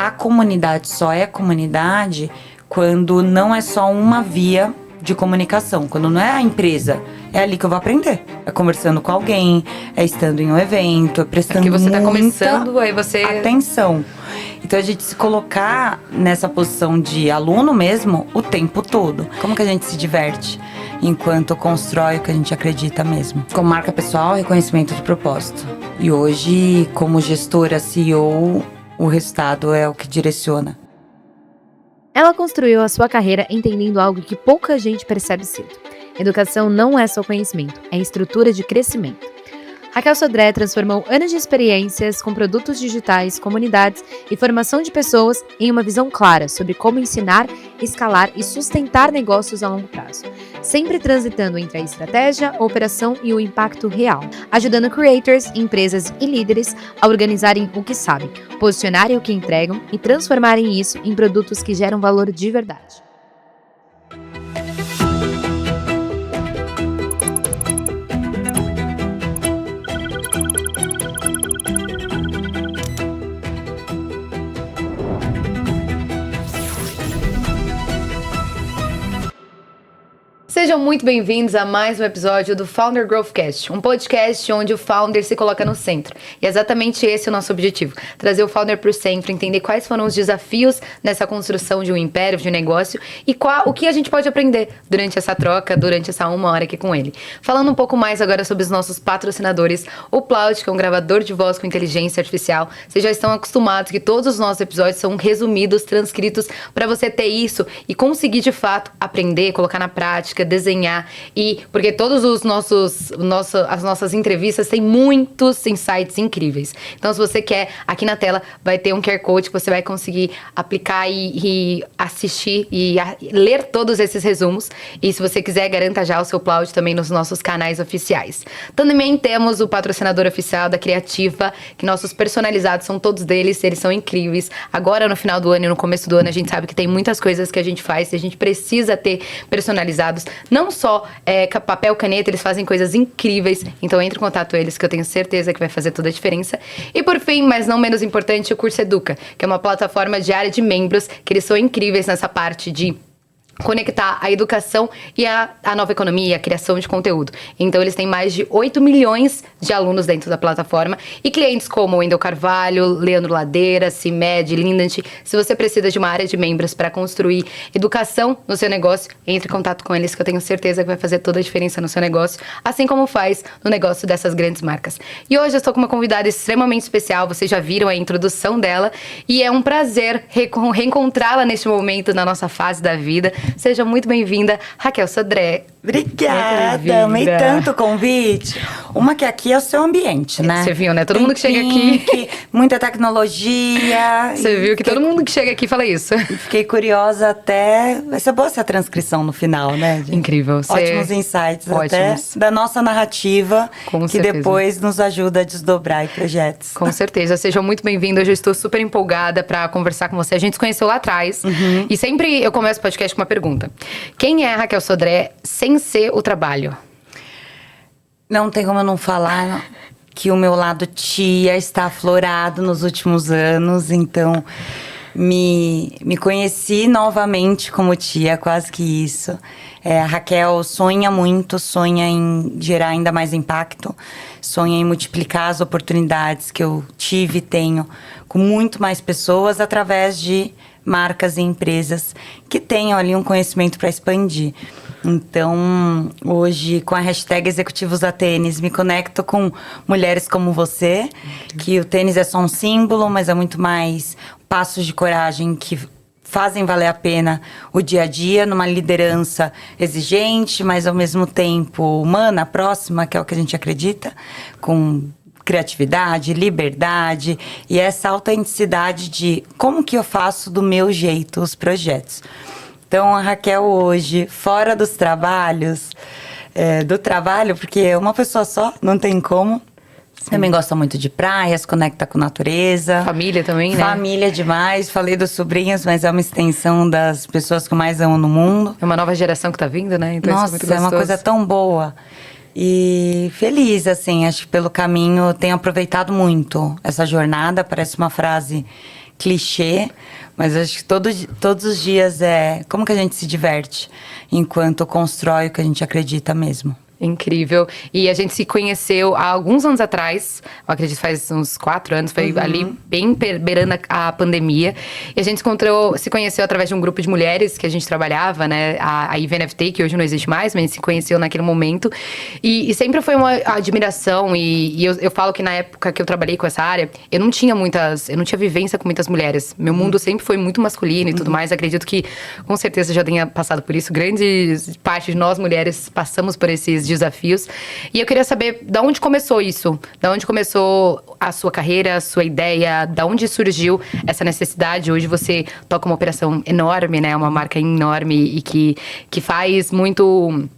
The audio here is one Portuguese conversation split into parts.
a comunidade só é comunidade quando não é só uma via de comunicação. Quando não é a empresa, é ali que eu vou aprender. É conversando com alguém, é estando em um evento, é prestando Porque você tá muita começando, aí você... atenção. Então a gente se colocar nessa posição de aluno mesmo o tempo todo. Como que a gente se diverte enquanto constrói o que a gente acredita mesmo? Como marca pessoal, reconhecimento de propósito. E hoje, como gestora, CEO, o resultado é o que direciona. Ela construiu a sua carreira entendendo algo que pouca gente percebe cedo. Educação não é só conhecimento, é estrutura de crescimento. Raquel Sodré transformou anos de experiências com produtos digitais, comunidades e formação de pessoas em uma visão clara sobre como ensinar, escalar e sustentar negócios a longo prazo, sempre transitando entre a estratégia, a operação e o impacto real, ajudando creators, empresas e líderes a organizarem o que sabem, posicionarem o que entregam e transformarem isso em produtos que geram valor de verdade. Sejam muito bem-vindos a mais um episódio do Founder Growthcast, um podcast onde o founder se coloca no centro. E é exatamente esse o nosso objetivo, trazer o founder para o centro, entender quais foram os desafios nessa construção de um império, de um negócio e o que a gente pode aprender durante essa troca, durante essa 1 hora aqui com ele. Falando um pouco mais agora sobre os nossos patrocinadores, o Plaud, que é um gravador de voz com inteligência artificial. Vocês já estão acostumados que todos os nossos episódios são resumidos, transcritos, para você ter isso e conseguir de fato aprender, colocar na prática, desenhar, e porque todos as nossas entrevistas têm muitos insights incríveis. Então, se você quer, aqui na tela vai ter um QR Code que você vai conseguir aplicar e assistir e ler todos esses resumos. E se você quiser, garanta já o seu Plaud também nos nossos canais oficiais. Também temos o patrocinador oficial da Criativa, que nossos personalizados são todos deles, eles são incríveis. Agora, no final do ano e no começo do ano, a gente sabe que tem muitas coisas que a gente faz e a gente precisa ter personalizados. Não só papel, caneta, eles fazem coisas incríveis. Então entre em contato com eles, que eu tenho certeza que vai fazer toda a diferença. E por fim, mas não menos importante, o Curso Educa, que é uma plataforma diária de membros, que eles são incríveis nessa parte de conectar a educação e a nova economia, a criação de conteúdo. Então, eles têm mais de 8 milhões de alunos dentro da plataforma e clientes como Wendel Carvalho, Leandro Ladeira, Cimed, Lindant. Se você precisa de uma área de membros para construir educação no seu negócio, entre em contato com eles, que eu tenho certeza que vai fazer toda a diferença no seu negócio, assim como faz no negócio dessas grandes marcas. E hoje eu estou com uma convidada extremamente especial, vocês já viram a introdução dela, e é um prazer reencontrá-la neste momento na nossa fase da vida. Seja muito bem-vinda, Raquel Sodré. Obrigada, amei tanto o convite. Uma que aqui é o seu ambiente, né? Você viu, né? Todo mundo que chega aqui... Muita tecnologia. Você viu que todo mundo que chega aqui fala isso. Fiquei curiosa até... Vai ser boa essa transcrição no final, né, gente? Incrível. Ótimos insights Ótimos. até da nossa narrativa, Com que certeza. Depois nos ajuda a desdobrar em projetos. Com certeza. Seja muito bem-vinda. Hoje eu estou super empolgada para conversar com você. A gente se conheceu lá atrás. E sempre eu começo o podcast com uma pergunta. Quem é a Raquel Sodré sem ser o trabalho? Não tem como eu não falar que o meu lado tia está aflorado nos últimos anos. Então, me conheci novamente como tia, quase que isso. A Raquel sonha muito, sonha em gerar ainda mais impacto. Sonha em multiplicar as oportunidades que eu tive e tenho com muito mais pessoas através de marcas e empresas que tenham ali um conhecimento para expandir. Então, hoje, com a hashtag Executivos da Tênis, me conecto com mulheres como você, que o tênis é só um símbolo, mas é muito mais passos de coragem que fazem valer a pena o dia a dia, numa liderança exigente, mas ao mesmo tempo humana, próxima, que é o que a gente acredita, com criatividade, liberdade e essa autenticidade de como que eu faço do meu jeito os projetos. Então, a Raquel hoje, fora dos trabalhos, do trabalho, porque é uma pessoa só, não tem como. Sim. Também gosta muito de praias, conecta com natureza. Família também, né? Família demais. Falei dos sobrinhos, mas é uma extensão das pessoas que eu mais amo no mundo. É uma nova geração que tá vindo, né? Então, nossa, isso é muito gostoso. É uma coisa tão boa. E feliz, assim, acho que pelo caminho tenho aproveitado muito essa jornada. Parece uma frase clichê, mas acho que todos os dias é como que a gente se diverte enquanto constrói o que a gente acredita mesmo. Incrível. E a gente se conheceu há alguns anos atrás, eu acredito faz uns 4 anos, foi ali bem beirando a pandemia. E a gente se conheceu através de um grupo de mulheres que a gente trabalhava, né? A IVNFT, que hoje não existe mais, mas a gente se conheceu naquele momento. E sempre foi uma admiração. E eu falo que na época que eu trabalhei com essa área, eu não tinha vivência com muitas mulheres. Meu mundo sempre foi muito masculino e tudo mais. Acredito que, com certeza, já tenha passado por isso. Grande parte de nós, mulheres, passamos por esses desafios. E eu queria saber de onde começou isso? De onde começou a sua carreira, a sua ideia? De onde surgiu essa necessidade? Hoje você toca uma operação enorme, né? Uma marca enorme e que faz muito...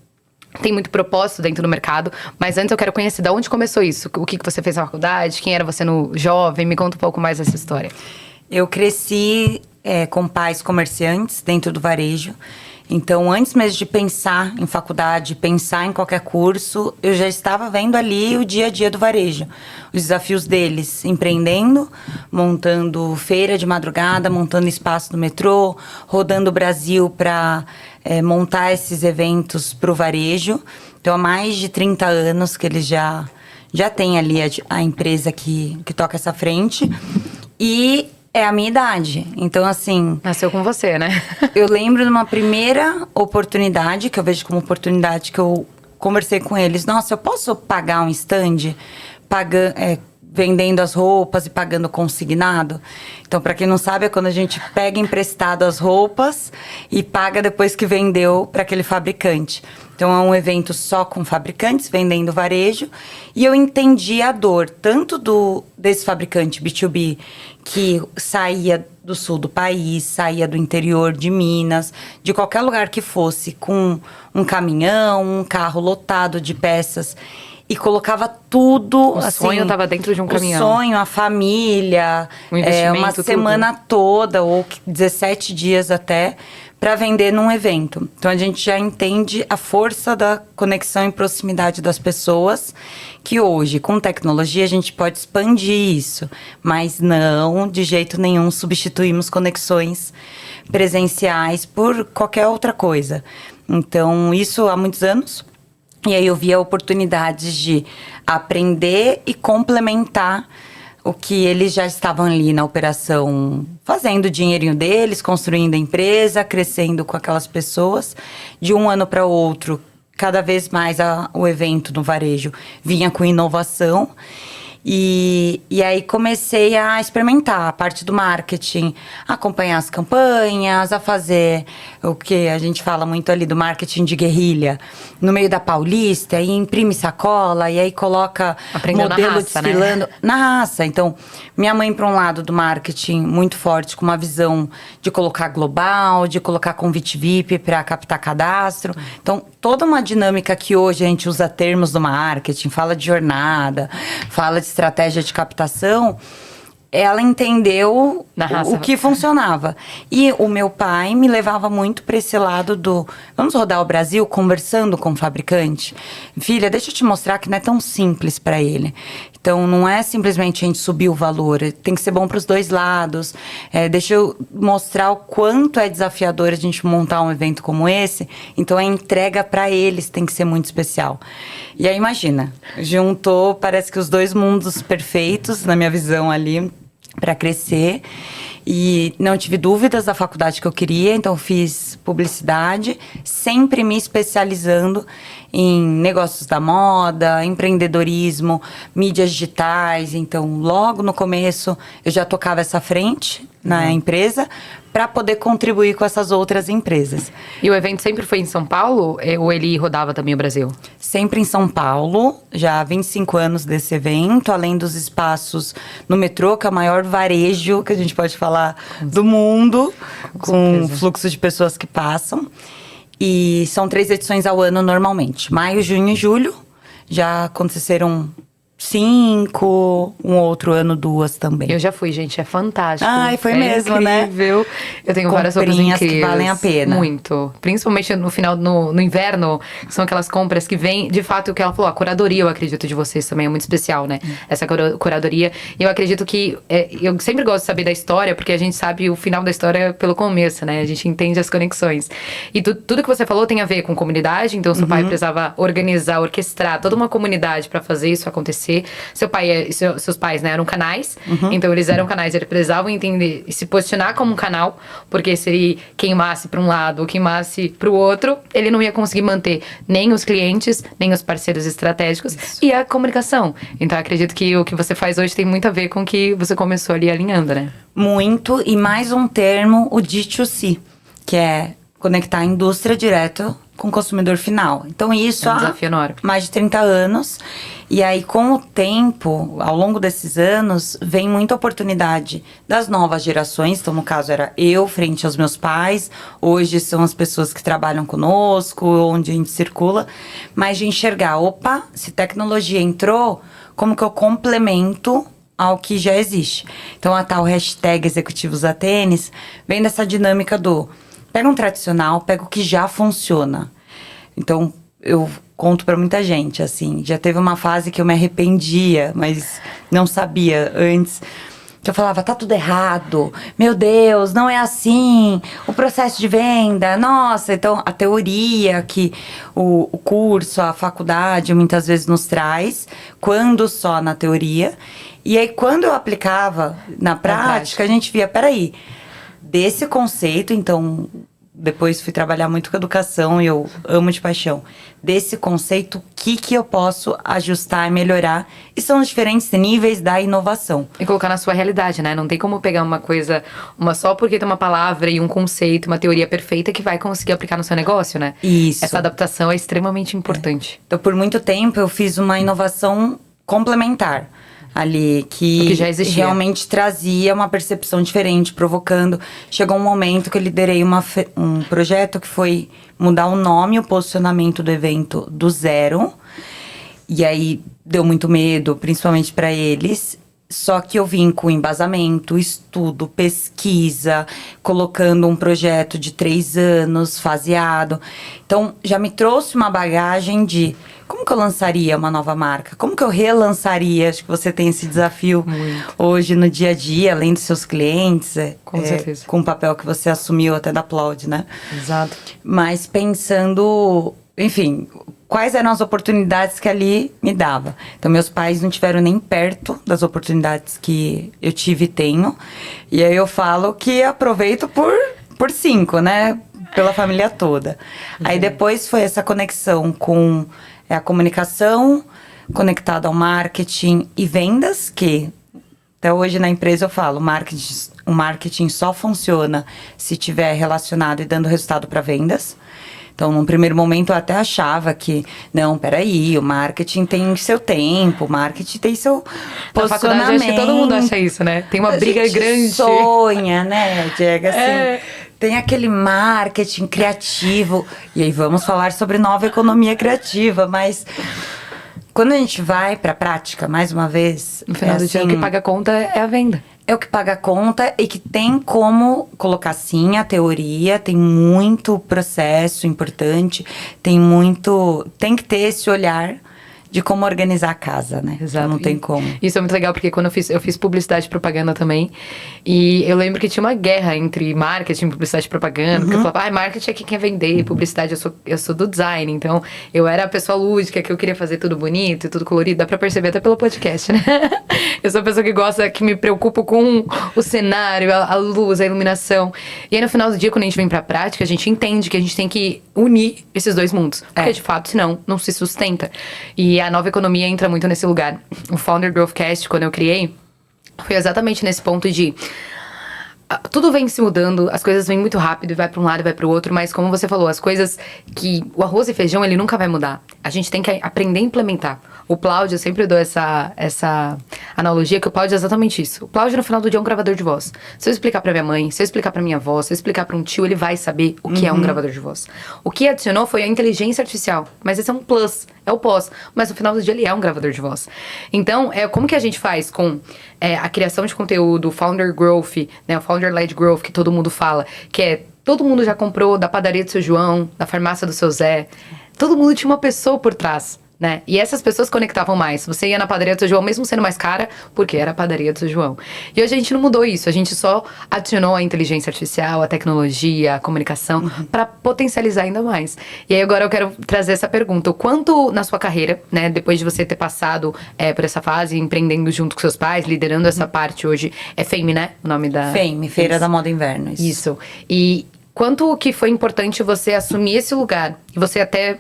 Tem muito propósito dentro do mercado. Mas antes eu quero conhecer de onde começou isso. O que você fez na faculdade? Quem era você no jovem? Me conta um pouco mais dessa história. Eu cresci com pais comerciantes dentro do varejo. Então, antes mesmo de pensar em faculdade, pensar em qualquer curso, eu já estava vendo ali o dia a dia do varejo. Os desafios deles, empreendendo, montando feira de madrugada, montando espaço no metrô, rodando o Brasil para montar esses eventos para o varejo. Então, há mais de 30 anos que eles já têm ali a empresa que toca essa frente. E... é a minha idade. Então, assim... Nasceu com você, né? Eu lembro de uma primeira oportunidade, que eu vejo como oportunidade, que eu conversei com eles. Nossa, eu posso pagar um stand vendendo as roupas e pagando consignado? Então, para quem não sabe, é quando a gente pega emprestado as roupas e paga depois que vendeu para aquele fabricante. Então, é um evento só com fabricantes, vendendo varejo. E eu entendi a dor, tanto desse fabricante B2B, que saía do sul do país, saía do interior de Minas, de qualquer lugar que fosse, com um caminhão, um carro lotado de peças, e colocava tudo... O sonho estava dentro de um caminhão. O sonho, a família, o investimento, uma semana toda, ou 17 dias até, para vender num evento. Então, a gente já entende a força da conexão e proximidade das pessoas, que hoje, com tecnologia, a gente pode expandir isso. Mas não, de jeito nenhum, substituímos conexões presenciais por qualquer outra coisa. Então, isso há muitos anos. E aí eu via oportunidades de aprender e complementar o que eles já estavam ali na operação, fazendo o dinheirinho deles, construindo a empresa, crescendo com aquelas pessoas. De um ano para o outro, cada vez mais o evento no varejo vinha com inovação. E aí comecei a experimentar a parte do marketing, a acompanhar as campanhas, a fazer o que a gente fala muito ali do marketing de guerrilha, no meio da Paulista, e imprime sacola, e aí coloca aprendeu modelo na raça, desfilando. Né? Na raça. Então, minha mãe, para um lado do marketing muito forte, com uma visão de colocar global, de colocar convite VIP para captar cadastro. Então, toda uma dinâmica que hoje a gente usa termos do marketing, fala de jornada, fala de estratégia de captação, ela entendeu o que funcionava. E o meu pai me levava muito para esse lado do... Vamos rodar o Brasil conversando com o fabricante? Filha, deixa eu te mostrar que não é tão simples para ele. Então, não é simplesmente a gente subir o valor. Tem que ser bom para os dois lados. Deixa eu mostrar o quanto é desafiador a gente montar um evento como esse. Então, a entrega para eles tem que ser muito especial. E aí, imagina, juntou, parece que os dois mundos perfeitos, na minha visão ali, para crescer. E não tive dúvidas da faculdade que eu queria, então fiz publicidade, sempre me especializando em negócios da moda, empreendedorismo, mídias digitais. Então, logo no começo, eu já tocava essa frente na empresa para poder contribuir com essas outras empresas. E o evento sempre foi em São Paulo ou ele rodava também o Brasil? Sempre em São Paulo, já há 25 anos desse evento, além dos espaços no metrô, que é o maior varejo que a gente pode falar do mundo, com fluxo de pessoas que passam. E são 3 edições ao ano normalmente. Maio, junho e julho. Já aconteceram 5, um outro ano 2 também. Eu já fui, gente, é fantástico. Ai, foi mesmo, incrível. né? Eu tenho várias roupas comprinhas incríveis. que valem a pena. Muito. Principalmente no final, no inverno, são aquelas compras que vêm, de fato, o que ela falou, a curadoria, eu acredito, de vocês também é muito especial, né? Essa curadoria. E eu acredito que, eu sempre gosto de saber da história, porque a gente sabe o final da história pelo começo, né? A gente entende as conexões. E tudo que você falou tem a ver com comunidade, então seu pai precisava organizar, orquestrar toda uma comunidade pra fazer isso acontecer. Seu pai, seus pais, né, eram canais, então eles eram canais, eles precisavam entender e se posicionar como um canal, porque se ele queimasse pra um lado ou queimasse pro outro, ele não ia conseguir manter nem os clientes, nem os parceiros estratégicos e a comunicação. Então eu acredito que o que você faz hoje tem muito a ver com o que você começou ali alinhando, né? Muito, e mais um termo, o D2C, que é conectar a indústria direto com o consumidor final. Então isso É um desafio enorme. mais de 30 anos. E aí, com o tempo, ao longo desses anos, vem muita oportunidade das novas gerações. Então, no caso, era eu frente aos meus pais. Hoje são as pessoas que trabalham conosco, onde a gente circula. Mas de enxergar, opa, se tecnologia entrou, como que eu complemento ao que já existe? Então, a tal hashtag Executivos da Tênis vem dessa dinâmica do pega um tradicional, pega o que já funciona. Então, eu conto pra muita gente, assim. Já teve uma fase que eu me arrependia, mas não sabia antes. Que eu falava, tá tudo errado. Meu Deus, não é assim. O processo de venda, nossa. Então, a teoria que o curso, a faculdade, muitas vezes nos traz. Quando só na teoria. E aí, quando eu aplicava na prática, a gente via, peraí. Desse conceito, então, depois fui trabalhar muito com educação e eu amo de paixão. Desse conceito, o que eu posso ajustar e melhorar? E são os diferentes níveis da inovação. E colocar na sua realidade, né? Não tem como pegar uma coisa, uma só porque tem uma palavra e um conceito, uma teoria perfeita que vai conseguir aplicar no seu negócio, né? Isso. Essa adaptação é extremamente importante. Então, por muito tempo, eu fiz uma inovação complementar ali, que já existia. realmente trazia uma percepção diferente, provocando. Chegou um momento que eu liderei um projeto que foi mudar o nome e o posicionamento do evento do zero. E aí, deu muito medo, principalmente para eles. Só que eu vim com embasamento, estudo, pesquisa, colocando um projeto de 3 anos, faseado. Então, já me trouxe uma bagagem de como que eu lançaria uma nova marca? Como que eu relançaria? Acho que você tem esse desafio hoje no dia a dia, além dos seus clientes. Com certeza. Com o papel que você assumiu até da Applaud, né? Exato. Mas pensando, enfim, quais eram as oportunidades que ali me dava. Então, meus pais não tiveram nem perto das oportunidades que eu tive e tenho. E aí eu falo que aproveito por 5, né? Pela família toda. Aí depois foi essa conexão com a comunicação, conectada ao marketing e vendas, que até hoje na empresa eu falo, o marketing só funciona se tiver relacionado e dando resultado para vendas. Então, num primeiro momento, eu até achava que, não, peraí, o marketing tem seu tempo, o marketing tem seu posicionamento. Na faculdade, acho que todo mundo acha isso, né? Tem uma briga grande. Sonha, né, Diego, assim... Tem aquele marketing criativo. E aí, vamos falar sobre nova economia criativa, mas... Quando a gente vai pra prática, mais uma vez... No final do dia, o que paga a conta é a venda. É o que paga a conta e que tem como colocar, sim, a teoria. Tem muito processo importante. Tem que ter esse olhar de como organizar a casa, né? Exato. Não tem como. Isso é muito legal, porque quando eu fiz publicidade e propaganda também, e eu lembro que tinha uma guerra entre marketing, publicidade e propaganda, porque eu falava, marketing é quem quer vender, publicidade eu sou do design, então eu era a pessoa lúdica, que eu queria fazer tudo bonito e tudo colorido, dá pra perceber até pelo podcast, né? Eu sou a pessoa que gosta, que me preocupo com o cenário, a luz, a iluminação. E aí no final do dia, quando a gente vem pra prática, a gente entende que a gente tem que unir esses dois mundos, porque de fato, senão, não se sustenta. E a nova economia entra muito nesse lugar. O Founder Growthcast, quando eu criei, foi exatamente nesse ponto de... Tudo vem se mudando, as coisas vêm muito rápido, e vai para um lado e vai para o outro, mas como você falou, as coisas que... O arroz e feijão, ele nunca vai mudar. A gente tem que aprender a implementar. O Plaudio, eu sempre dou essa analogia, que o Plaudio é exatamente isso. O Plaudio, no final do dia, é um gravador de voz. Se eu explicar pra minha mãe, se eu explicar pra minha avó, se eu explicar pra um tio, ele vai saber o que é um gravador de voz. O que adicionou foi a inteligência artificial. Mas esse é um plus, é o pós. Mas no final do dia, ele é um gravador de voz. Então, como que a gente faz com a criação de conteúdo, o Founder Growth, né, o Founder-led Growth, que todo mundo fala, que é todo mundo já comprou da padaria do seu João, da farmácia do seu Zé. Todo mundo tinha uma pessoa por trás, né? E essas pessoas conectavam mais. Você ia na padaria do seu João, mesmo sendo mais cara, porque era a padaria do seu João. E hoje a gente não mudou isso. A gente só adicionou a inteligência artificial, a tecnologia, a comunicação, para potencializar ainda mais. E aí agora eu quero trazer essa pergunta. O quanto na sua carreira, né? Depois de você ter passado por essa fase, empreendendo junto com seus pais, liderando essa parte hoje. É Fame, né? O nome da... Fame, Feira da Moda Inverno. Isso. E... quanto que foi importante você assumir esse lugar? E você até,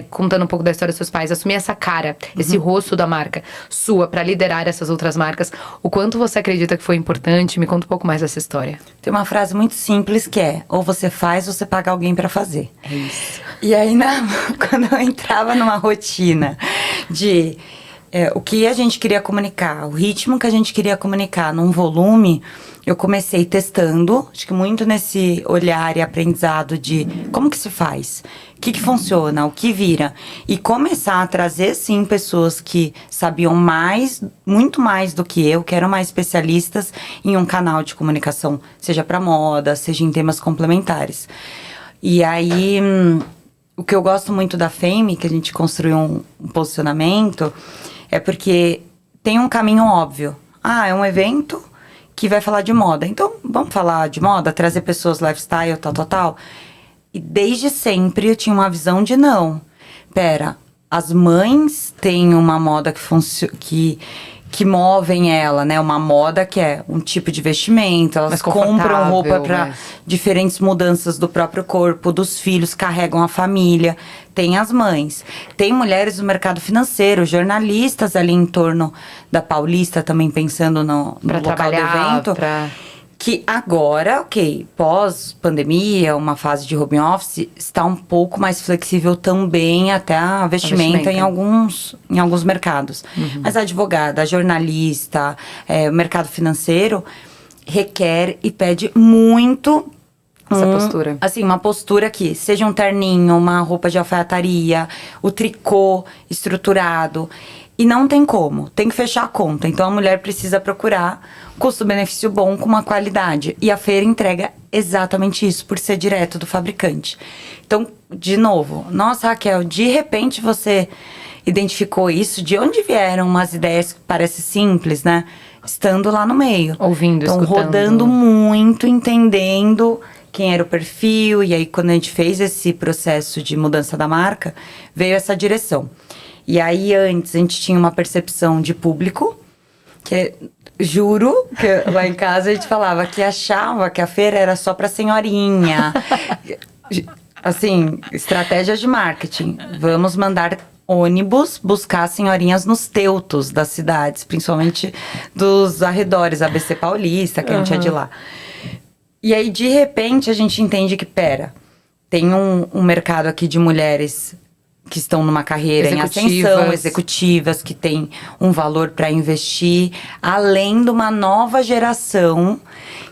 contando um pouco da história dos seus pais, assumir essa cara, esse rosto da marca sua para liderar essas outras marcas. O quanto você acredita que foi importante? Me conta um pouco mais dessa história. Tem uma frase muito simples que é: ou você faz ou você paga alguém para fazer. É isso. E aí, quando eu entrava numa rotina de o que a gente queria comunicar, o ritmo que a gente queria comunicar num volume, eu comecei testando, acho que muito nesse olhar e aprendizado de como que se faz, o que funciona, o que vira. E começar a trazer, sim, pessoas que sabiam mais, muito mais do que eu, que eram mais especialistas em um canal de comunicação, seja para moda, seja em temas complementares. E aí, o que eu gosto muito da Fame, que a gente construiu um posicionamento, é porque tem um caminho óbvio. É um evento que vai falar de moda. Então, vamos falar de moda, trazer pessoas, lifestyle, tal. E desde sempre eu tinha uma visão de não. Pera, as mães têm uma moda que movem ela, né? Uma moda que é um tipo de vestimento. Elas compram roupa para diferentes mudanças do próprio corpo, dos filhos, carregam a família. Tem as mães. Tem mulheres do mercado financeiro, jornalistas ali em torno da Paulista, também pensando no local do evento. Que agora, pós-pandemia, uma fase de home office, está um pouco mais flexível também até a vestimenta. Em alguns mercados. Mas a advogada, a jornalista, o mercado financeiro requer e pede muito essa postura. Assim, uma postura que seja um terninho, uma roupa de alfaiataria, o tricô estruturado. E não tem como, tem que fechar a conta. Então a mulher precisa procurar custo-benefício bom com uma qualidade. E a feira entrega exatamente isso, por ser direto do fabricante. Então, de novo, nossa, Raquel, de repente você identificou isso? De onde vieram umas ideias que parecem simples, né? Estando lá no meio. Ouvindo, então, escutando. Rodando muito, entendendo quem era o perfil. E aí, quando a gente fez esse processo de mudança da marca, veio essa direção. E aí, antes, a gente tinha uma percepção de público, que juro que lá em casa a gente falava que achava que a feira era só pra senhorinha. Assim, estratégia de marketing. Vamos mandar ônibus buscar senhorinhas nos teutos das cidades, principalmente dos arredores, ABC Paulista, que a gente é de lá. E aí, de repente, a gente entende que, tem um mercado aqui de mulheres que estão numa carreira em ascensão, executivas, que tem um valor para investir, além de uma nova geração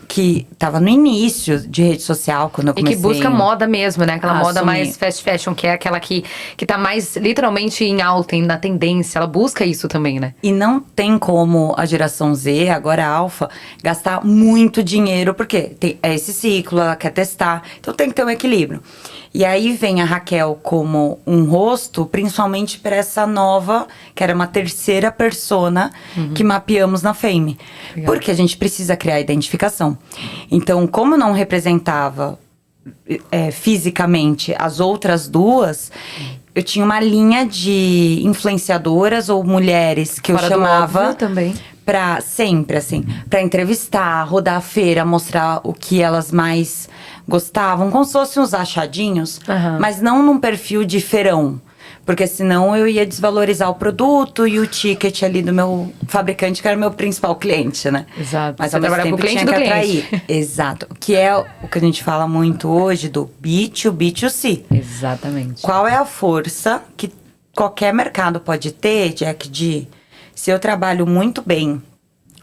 que estava no início de rede social, quando eu comecei. E que busca moda mesmo, né? Aquela moda mais fast fashion, que é aquela que tá mais, literalmente, em alta, na tendência. Ela busca isso também, né? E não tem como a geração Z, agora a Alpha, gastar muito dinheiro, porque é esse ciclo, ela quer testar. Então tem que ter um equilíbrio. E aí vem a Raquel como um rosto, principalmente para essa nova, que era uma terceira persona que mapeamos na Fame. Legal. Porque a gente precisa criar identificação. Então, como não representava fisicamente as outras duas, eu tinha uma linha de influenciadoras ou mulheres que fora eu chamava também. Pra sempre, assim, pra entrevistar, rodar a feira, mostrar o que elas mais gostavam, como se fossem uns achadinhos, mas não num perfil de feirão. Porque senão eu ia desvalorizar o produto e o ticket ali do meu fabricante, que era o meu principal cliente, né? Exato. Mas ao mesmo tempo tinha que atrair. Exato. Que é o que a gente fala muito hoje do B2B2C. Exatamente. Qual é a força que qualquer mercado pode ter, Jack, se eu trabalho muito bem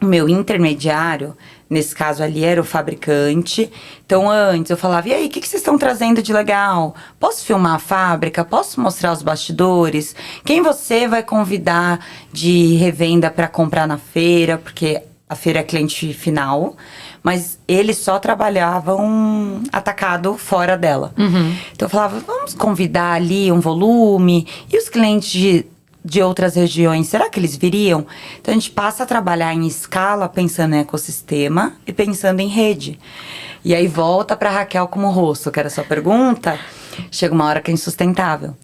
o meu intermediário, nesse caso ali era o fabricante. Então, antes eu falava, e aí, o que vocês estão trazendo de legal? Posso filmar a fábrica? Posso mostrar os bastidores? Quem você vai convidar de revenda para comprar na feira? Porque a feira é cliente final, mas eles só trabalhavam atacado fora dela. Então, eu falava, vamos convidar ali um volume. E os clientes de outras regiões, será que eles viriam? Então, a gente passa a trabalhar em escala, pensando em ecossistema e pensando em rede. E aí, volta para Raquel como rosto, que era a sua pergunta. Chega uma hora que é insustentável.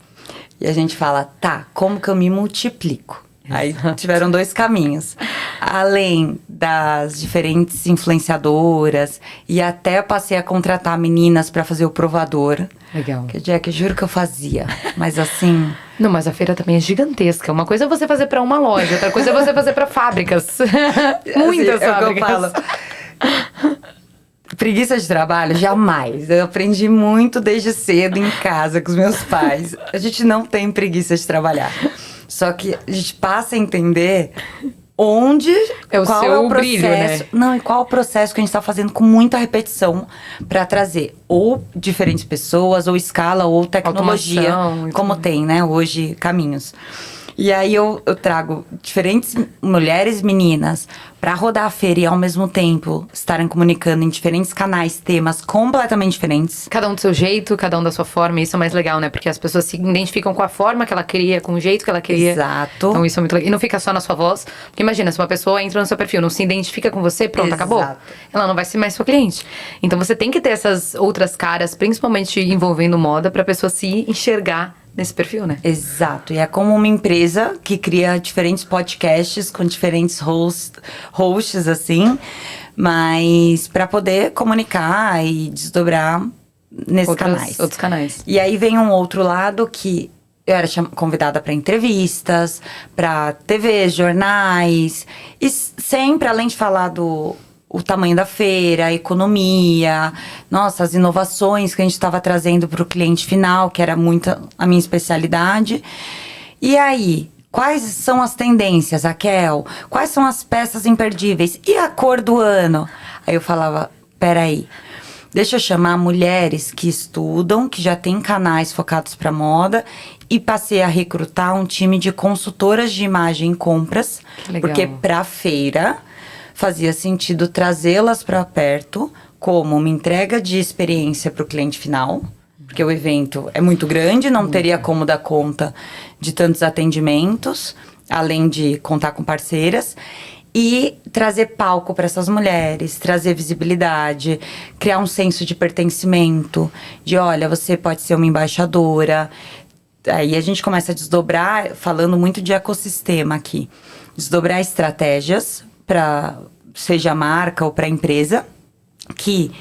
E a gente fala, tá, como que eu me multiplico? Aí, tiveram 2 caminhos. Além das diferentes influenciadoras, e até eu passei a contratar meninas para fazer o provador. Legal. Que, Jack, eu juro que eu fazia, mas assim... Não, mas a feira também é gigantesca. Uma coisa é você fazer pra uma loja, outra coisa é você fazer pra fábricas. Muitas assim, fábricas. É o que eu falo. Preguiça de trabalho, jamais. Eu aprendi muito desde cedo em casa com os meus pais. A gente não tem preguiça de trabalhar. Só que a gente passa a entender onde, é o qual seu é o processo. Brilho, né? Não, e qual é o processo que a gente está fazendo com muita repetição para trazer ou diferentes pessoas, ou escala, ou tecnologia, automação, como tem, né, hoje, caminhos. E aí eu trago diferentes mulheres, meninas, para rodar a feira e ao mesmo tempo estarem comunicando em diferentes canais, temas completamente diferentes. Cada um do seu jeito, cada um da sua forma, e isso é mais legal, né? Porque as pessoas se identificam com a forma que ela queria, com o jeito que ela queria. Exato. Então isso é muito legal. E não fica só na sua voz. Porque imagina, se uma pessoa entra no seu perfil, não se identifica com você, pronto, Exato. acabou. Ela não vai ser mais sua cliente. Então você tem que ter essas outras caras, principalmente envolvendo moda, pra pessoa se enxergar nesse perfil, né? Exato. E é como uma empresa que cria diferentes podcasts com diferentes hosts assim, mas para poder comunicar e desdobrar nesses canais. Outros canais. E aí vem um outro lado que eu era convidada para entrevistas, para TV, jornais, e sempre, além de falar o tamanho da feira, a economia, nossa, as inovações que a gente estava trazendo para o cliente final, que era muito a minha especialidade. E aí, quais são as tendências, Raquel? Quais são as peças imperdíveis? E a cor do ano? Aí eu falava, peraí, deixa eu chamar mulheres que estudam, que já têm canais focados para moda, e passei a recrutar um time de consultoras de imagem e compras, porque para a feira fazia sentido trazê-las para perto, como uma entrega de experiência para o cliente final, porque o evento é muito grande, não teria como dar conta de tantos atendimentos, além de contar com parceiras, e trazer palco para essas mulheres, trazer visibilidade, criar um senso de pertencimento, de olha, você pode ser uma embaixadora. Aí a gente começa a desdobrar, falando muito de ecossistema aqui, desdobrar estratégias para seja a marca ou para a empresa, que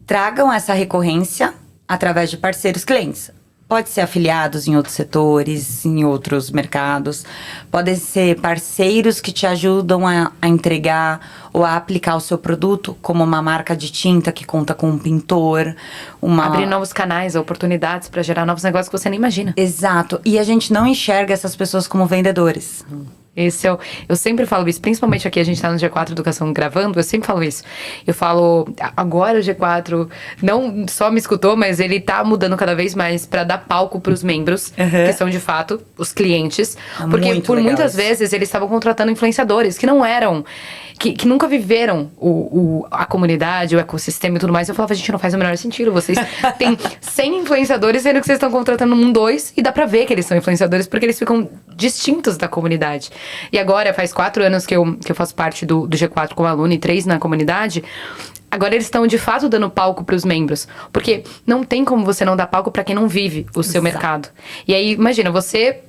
tragam essa recorrência através de parceiros clientes. Pode ser afiliados em outros setores, em outros mercados. Podem ser parceiros que te ajudam a entregar ou a aplicar o seu produto, como uma marca de tinta que conta com um pintor. Abrir novos canais, oportunidades para gerar novos negócios que você nem imagina. Exato. E a gente não enxerga essas pessoas como vendedores. Eu sempre falo isso, principalmente aqui a gente tá no G4 Educação gravando, eu sempre falo isso. Eu falo, agora o G4 não só me escutou, mas ele tá mudando cada vez mais pra dar palco pros membros, que são de fato os clientes. Porque por muitas vezes eles estavam contratando influenciadores que não eram, que nunca viveram a comunidade, o ecossistema e tudo mais. Eu falava, gente, não faz o menor sentido. Vocês têm 100 influenciadores, sendo que vocês estão contratando 1, 2, e dá pra ver que eles são influenciadores, porque eles ficam distintos da comunidade. E agora, faz 4 anos que eu faço parte do G4 como aluno e 3 na comunidade. Agora eles estão, de fato, dando palco pros membros. Porque não tem como você não dar palco pra quem não vive o seu mercado. E aí, imagina, você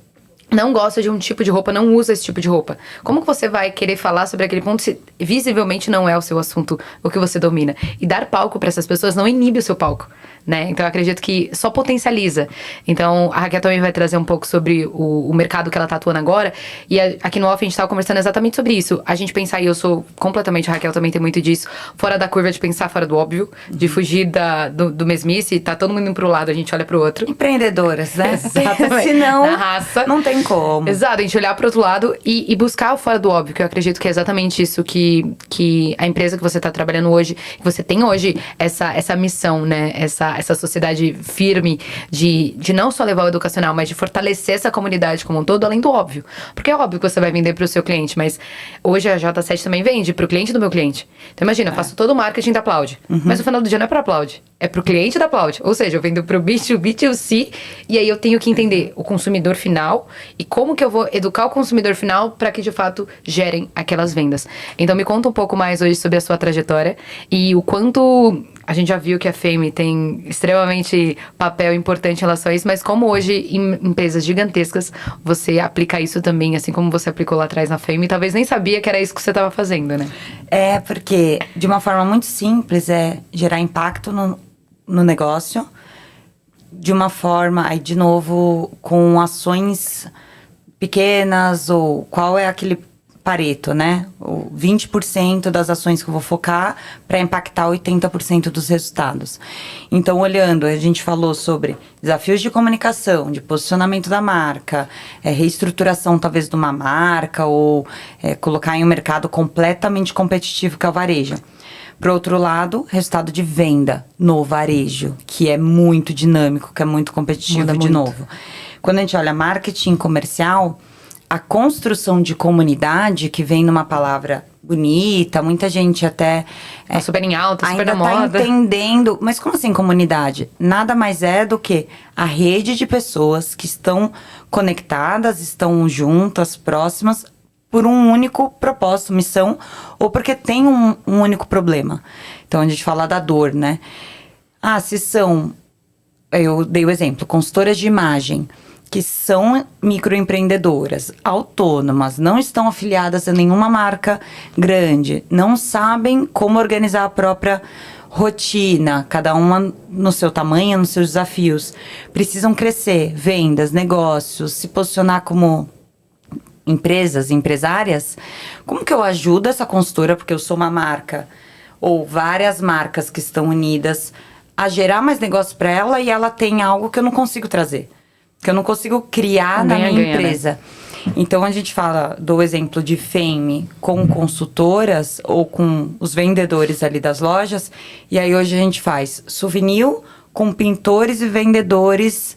não gosta de um tipo de roupa, não usa esse tipo de roupa. Como que você vai querer falar sobre aquele ponto se visivelmente não é o seu assunto, o que você domina? E dar palco para essas pessoas não inibe o seu palco. né? Então eu acredito que só potencializa. Então a Raquel também vai trazer um pouco sobre o mercado que ela tá atuando agora. E aqui no Off a gente tava conversando exatamente sobre isso. A gente pensar, e eu sou completamente, a Raquel também tem muito disso, fora da curva de pensar fora do óbvio, de fugir do mesmice, tá todo mundo indo pro lado, a gente olha pro outro. Empreendedoras, né? Exatamente. Senão, Na raça. não tem como. Exato, a gente olhar pro outro lado e buscar o fora do óbvio, que eu acredito que é exatamente isso que a empresa que você tá trabalhando hoje, que você tem hoje essa missão, né? Essa sociedade firme de não só levar o educacional, mas de fortalecer essa comunidade como um todo, além do óbvio. Porque é óbvio que você vai vender pro seu cliente, mas hoje a J7 também vende pro cliente do meu cliente. Então imagina, eu faço todo o marketing da Aplaude, mas no final do dia não é pra Aplaude, é pro cliente da Aplaude. Ou seja, eu vendo pro B2B, B2C, e aí eu tenho que entender o consumidor final e como que eu vou educar o consumidor final para que de fato gerem aquelas vendas. Então me conta um pouco mais hoje sobre a sua trajetória e o quanto a gente já viu que a Fame tem extremamente papel importante em relação a isso, mas como hoje em empresas gigantescas você aplica isso também, assim como você aplicou lá atrás na Fame, e talvez nem sabia que era isso que você estava fazendo, né? É, porque de uma forma muito simples é gerar impacto no negócio, de uma forma, aí de novo, com ações pequenas, ou qual é aquele Pareto, né? O 20% das ações que eu vou focar para impactar 80% dos resultados. Então, olhando, a gente falou sobre desafios de comunicação, de posicionamento da marca, reestruturação talvez de uma marca, ou colocar em um mercado completamente competitivo que é o varejo. Por outro lado, resultado de venda no varejo, que é muito dinâmico, que é muito competitivo. Muda de muito. novo. Quando a gente olha marketing comercial, a construção de comunidade, que vem numa palavra bonita, muita gente até Tá super em alta, super ainda na moda. tá entendendo. Mas como assim comunidade? Nada mais é do que a rede de pessoas que estão conectadas, estão juntas, próximas, por um único propósito, missão, ou porque tem um único problema. Então a gente fala da dor, né? Ah, se são, eu dei o exemplo, consultoras de imagem, que são microempreendedoras, autônomas, não estão afiliadas a nenhuma marca grande, não sabem como organizar a própria rotina, cada uma no seu tamanho, nos seus desafios. Precisam crescer, vendas, negócios, se posicionar como empresas, empresárias. Como que eu ajudo essa consultora, porque eu sou uma marca, ou várias marcas que estão unidas, a gerar mais negócios para ela e ela tem algo que eu não consigo trazer? Que eu não consigo criar na minha empresa. Né? Então, a gente fala do exemplo de Fame com consultoras ou com os vendedores ali das lojas. E aí, hoje a gente faz souvenir com pintores e vendedores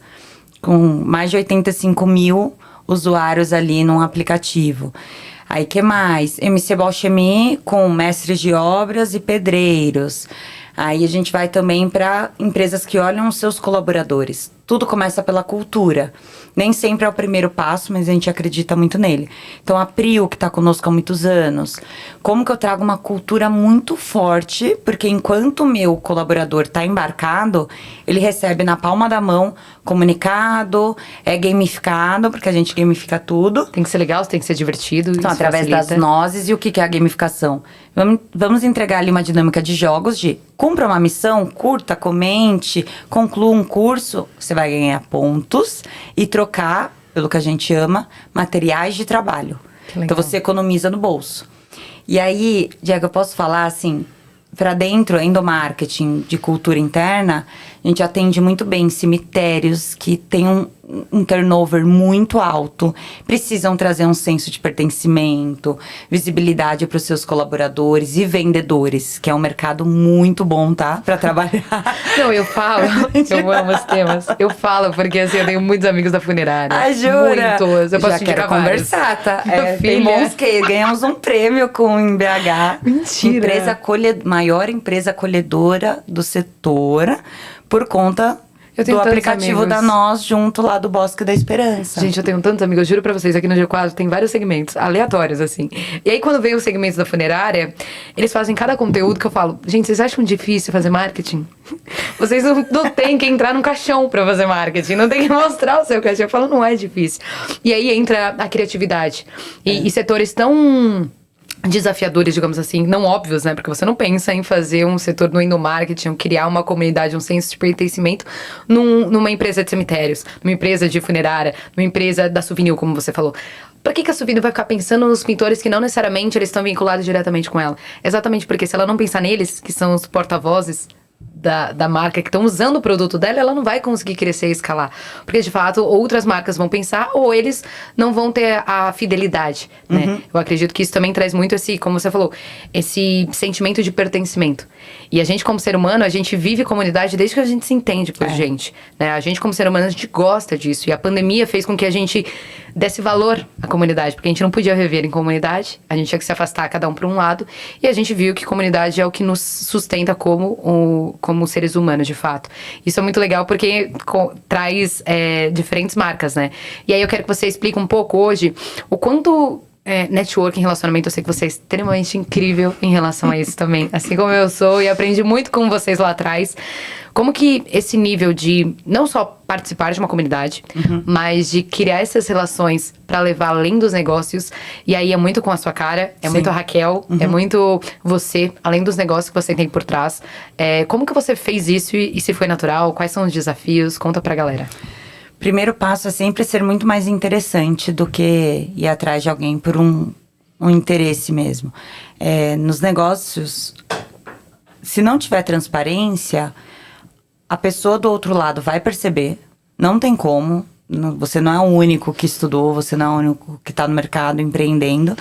com mais de 85 mil usuários ali num aplicativo. Aí, que mais? MC Balchemy com mestres de obras e pedreiros. Aí a gente vai também para empresas que olham os seus colaboradores. Tudo começa pela cultura. Nem sempre é o primeiro passo, mas a gente acredita muito nele. Então, a Prio, que está conosco há muitos anos. Como que eu trago uma cultura muito forte? Porque enquanto o meu colaborador está embarcado, ele recebe na palma da mão comunicado, é gamificado, porque a gente gamifica tudo. Tem que ser legal, tem que ser divertido. Então, isso através facilita. das nozes. E o que é a gamificação? Vamos entregar ali uma dinâmica de jogos de cumpra uma missão, curta, comente, conclua um curso, você vai ganhar pontos e trocar, pelo que a gente ama, materiais de trabalho. Então você economiza no bolso. E aí, Diego, eu posso falar assim, para dentro, endomarketing de cultura interna, a gente atende muito bem cemitérios que têm um turnover muito alto, precisam trazer um senso de pertencimento, visibilidade para os seus colaboradores e vendedores, que é um mercado muito bom, tá? Para trabalhar. Não, eu falo, eu amo os temas. Eu falo, porque assim, eu tenho muitos amigos da funerária. Ah, jura? Muitos. Eu posso já quero conversar, tá? Minha Tem filha. bons que ganhamos um prêmio com em BH. Mentira. Maior empresa acolhedora do setor, por conta Eu tenho do tantos aplicativo amigos. da Nós, junto lá do Bosque da Esperança. Gente, eu tenho tantos amigos, eu juro pra vocês, aqui no G4 tem vários segmentos aleatórios, assim. E aí, quando vem os segmentos da funerária, eles fazem cada conteúdo que eu falo, gente, vocês acham difícil fazer marketing? Vocês não têm que entrar num caixão pra fazer marketing, não tem que mostrar o seu caixão. Eu falo, não é difícil. E aí entra a criatividade. E setores tão desafiadores, digamos assim, não óbvios, né? Porque você não pensa em fazer um setor no endomarketing, criar uma comunidade, um senso de pertencimento numa empresa de cemitérios, numa empresa de funerária, numa empresa da Souvenir, como você falou. Pra que a Souvenir vai ficar pensando nos pintores que não necessariamente eles estão vinculados diretamente com ela? Exatamente porque se ela não pensar neles, que são os porta-vozes da marca que estão usando o produto dela, ela não vai conseguir crescer e escalar. Porque, de fato, outras marcas vão pensar ou eles não vão ter a fidelidade, né? Eu acredito que isso também traz muito esse, como você falou, esse sentimento de pertencimento. E a gente, como ser humano, a gente vive comunidade desde que a gente se entende por gente, né? A gente, como ser humano, a gente gosta disso. E a pandemia fez com que a gente desse valor à comunidade, porque a gente não podia viver em comunidade, a gente tinha que se afastar, cada um para um lado, e a gente viu que comunidade é o que nos sustenta como seres humanos, de fato. Isso é muito legal porque traz diferentes marcas, né? E aí eu quero que você explique um pouco hoje o quanto networking, relacionamento, eu sei que você é extremamente incrível em relação a isso também, assim como eu sou, e aprendi muito com vocês lá atrás. Como que esse nível de não só participar de uma comunidade, mas de criar essas relações para levar além dos negócios, e aí é muito com a sua cara, é muito a Raquel, é muito você, além dos negócios que você tem por trás. Como que você fez isso e se foi natural? Quais são os desafios? Conta pra galera. Primeiro passo é sempre ser muito mais interessante do que ir atrás de alguém por um interesse mesmo. Nos negócios, se não tiver transparência, a pessoa do outro lado vai perceber, não tem como, você não é o único que estudou, você não é o único que está no mercado empreendendo.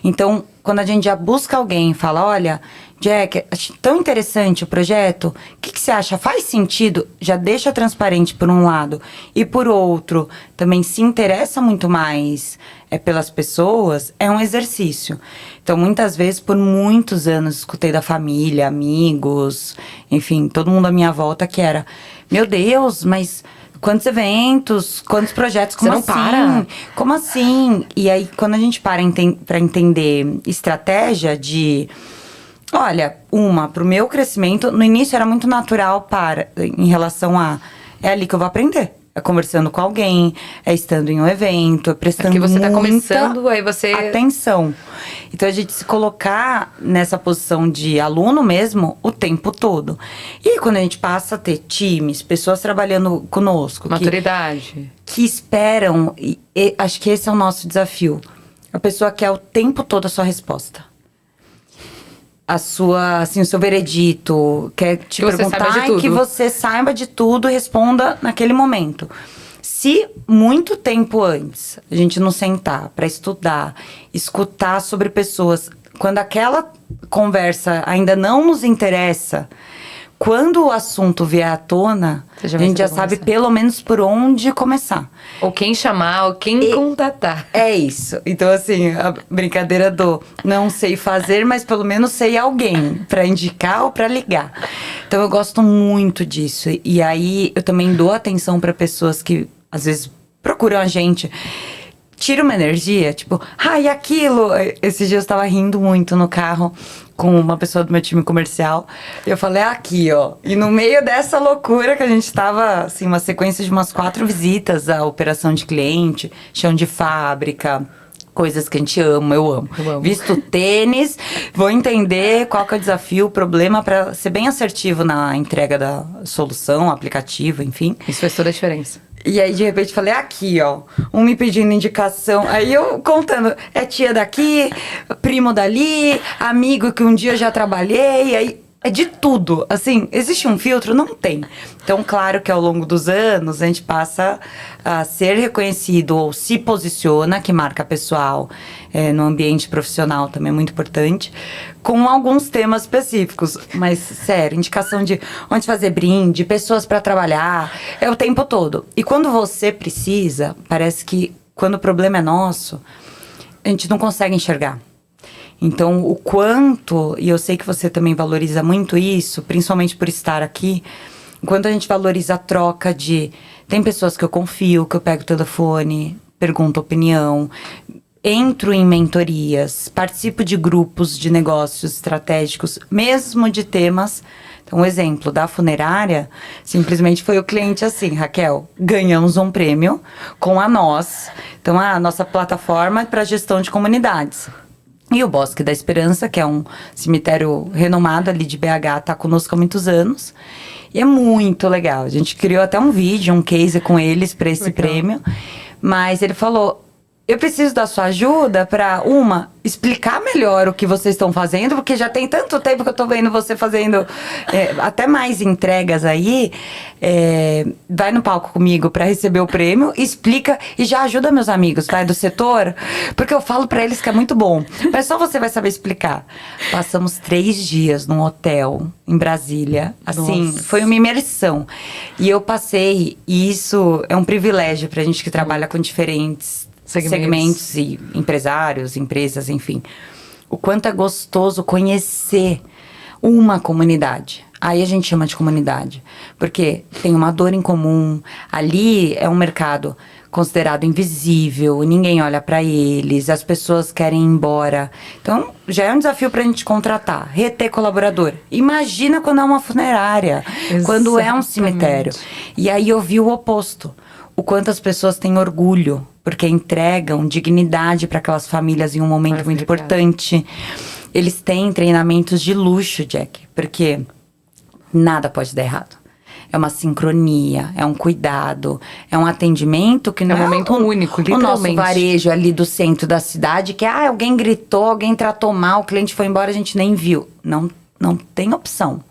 Então, quando a gente já busca alguém e fala, olha, Jack, achei tão interessante o projeto, o que você acha? Faz sentido? Já deixa transparente por um lado. E por outro, também se interessa muito mais pelas pessoas, é um exercício. Então, muitas vezes, por muitos anos, escutei da família, amigos, enfim, todo mundo à minha volta que era, meu Deus, mas quantos eventos, quantos projetos, como Você não para? Como assim? E aí, quando a gente para pra entender estratégia de... Olha, pro meu crescimento, no início era muito natural em relação a... É ali que eu vou aprender. É conversando com alguém, é estando em um evento, é prestando Porque você tá muita começando, aí você... atenção. Então, a gente se colocar nessa posição de aluno mesmo o tempo todo. E quando a gente passa a ter times, pessoas trabalhando conosco... Maturidade. Que esperam, e acho que esse é o nosso desafio. A pessoa quer o tempo todo a sua resposta. O seu veredito, quer te perguntar e que você saiba de tudo e responda naquele momento. Se muito tempo antes a gente não sentar para estudar, escutar sobre pessoas, quando aquela conversa ainda não nos interessa, quando o assunto vier à tona, a gente já sabe pelo menos por onde começar. Ou quem chamar, ou quem contatar. É isso. Então, assim, a brincadeira do não sei fazer, mas pelo menos sei alguém pra indicar ou pra ligar. Então, eu gosto muito disso. E aí, eu também dou atenção pra pessoas que, às vezes, procuram a gente. Tira uma energia, tipo, e aquilo. Esses dias eu tava rindo muito no carro com uma pessoa do meu time comercial. E eu falei, aqui, ó. E no meio dessa loucura que a gente tava, assim, uma sequência de umas 4 visitas à operação de cliente, chão de fábrica, coisas que a gente ama, eu amo. Visto tênis, vou entender qual que é o desafio, o problema, pra ser bem assertivo na entrega da solução, aplicativo, enfim. Isso fez toda a diferença. E aí, de repente, falei, aqui, ó, me pedindo indicação. Aí eu contando, é tia daqui, primo dali, amigo que um dia eu já trabalhei, aí é de tudo. Assim, existe um filtro? Não tem. Então, claro que ao longo dos anos, a gente passa a ser reconhecido ou se posiciona, que marca pessoal, no ambiente profissional também é muito importante, com alguns temas específicos. Mas, sério, indicação de onde fazer brinde, pessoas para trabalhar, é o tempo todo. E quando você precisa, parece que quando o problema é nosso, a gente não consegue enxergar. Então, o quanto, e eu sei que você também valoriza muito isso, principalmente por estar aqui, enquanto a gente valoriza a troca de... Tem pessoas que eu confio, que eu pego o telefone, pergunto opinião, entro em mentorias, participo de grupos de negócios estratégicos, mesmo de temas... Então, um exemplo da funerária, simplesmente foi o cliente assim, Raquel, ganhamos um prêmio com a Nós. Então, a nossa plataforma para gestão de comunidades. E o Bosque da Esperança, que é um cemitério renomado ali de BH, tá conosco há muitos anos. E é muito legal. A gente criou até um vídeo, um case com eles para esse prêmio. Mas ele falou, eu preciso da sua ajuda para, explicar melhor o que vocês estão fazendo, porque já tem tanto tempo que eu tô vendo você fazendo até mais entregas aí. Vai no palco comigo para receber o prêmio, explica e já ajuda meus amigos, tá? Do setor, porque eu falo para eles que é muito bom, mas só você vai saber explicar. Passamos 3 dias num hotel em Brasília, assim, Nossa. foi uma imersão. E eu passei, e isso é um privilégio pra gente que trabalha com diferentes segmentos e empresários, empresas, enfim. O quanto é gostoso conhecer uma comunidade. Aí a gente chama de comunidade. Porque tem uma dor em comum. Ali é um mercado considerado invisível, ninguém olha pra eles, as pessoas querem ir embora. Então, já é um desafio pra gente contratar, reter colaborador. Imagina quando é uma funerária, quando é um cemitério. E aí eu vi o oposto. O quanto as pessoas têm orgulho, porque entregam dignidade para aquelas famílias em um momento muito importante. Eles têm treinamentos de luxo, Jack, porque nada pode dar errado. É uma sincronia, é um cuidado, é um atendimento que não um momento único, literalmente. O nosso varejo ali do centro da cidade, que alguém gritou, alguém tratou mal, o cliente foi embora, a gente nem viu. Não tem opção.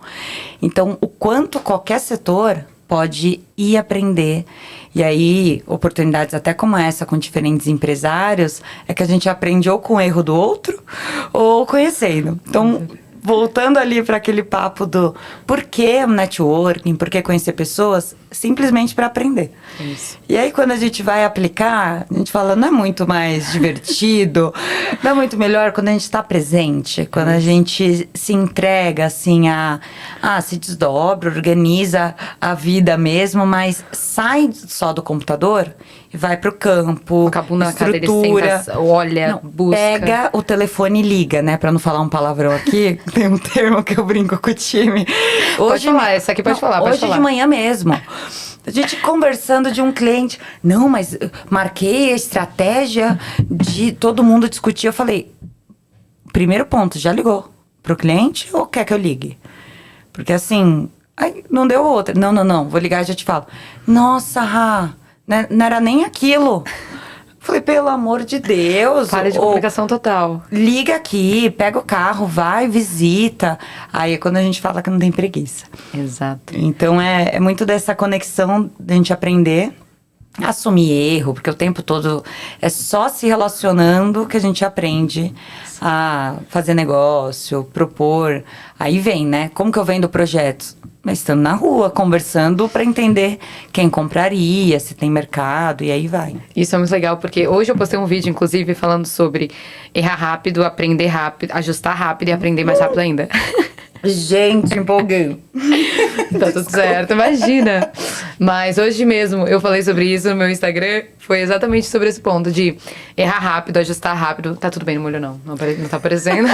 Então, o quanto qualquer setor pode ir aprender. E aí, oportunidades até como essa com diferentes empresários, é que a gente aprende ou com o erro do outro, ou conhecendo. Então, voltando ali para aquele papo do por que o networking, por que conhecer pessoas, simplesmente para aprender. Isso. E aí, quando a gente vai aplicar, a gente fala, não é muito mais divertido, não é muito melhor quando a gente está presente, quando a gente se entrega, assim, se desdobra, organiza a vida mesmo, mas sai só do computador e vai pro campo, na cadeira e senta, olha, busca. Pega o telefone e liga, né? Pra não falar um palavrão aqui, tem um termo que eu brinco com o time. Pode falar, essa aqui pode falar, pode falar. Hoje de manhã mesmo. A gente conversando de um cliente. Não, mas marquei a estratégia de todo mundo discutir. Eu falei, primeiro ponto, já ligou pro cliente ou quer que eu ligue? Porque assim, aí não deu outra. Não, vou ligar e já te falo. Nossa, Rá, não era nem aquilo. Falei, pelo amor de Deus. Para de complicação total. Liga aqui, pega o carro, vai, visita. Aí é quando a gente fala que não tem preguiça. Exato. Então é muito dessa conexão da gente aprender, assumir erro, porque o tempo todo é só se relacionando que a gente aprende a fazer negócio, propor. Aí vem, né? Como que eu vendo projetos? Mas estando na rua, conversando para entender quem compraria, se tem mercado, e aí vai. Isso é muito legal, porque hoje eu postei um vídeo, inclusive, falando sobre errar rápido, aprender rápido, ajustar rápido e aprender mais rápido ainda. Gente, empolguei. Tá tudo certo, imagina. Mas hoje mesmo eu falei sobre isso no meu Instagram. Foi exatamente sobre esse ponto de errar rápido, ajustar rápido. Tá tudo bem no molho, não. Não tá aparecendo.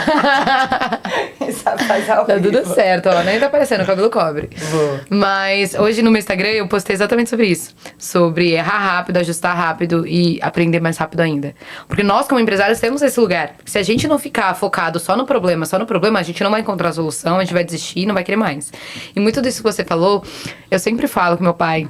Tá tudo certo, ó. Nem tá aparecendo, o cabelo cobre. Mas hoje no meu Instagram eu postei exatamente sobre isso. Sobre errar rápido, ajustar rápido e aprender mais rápido ainda. Porque nós, como empresários, temos esse lugar. Se a gente não ficar focado só no problema, a gente não vai encontrar a solução, a gente vai desistir e não vai querer mais. E muito disso que você falou, eu sempre falo com meu pai.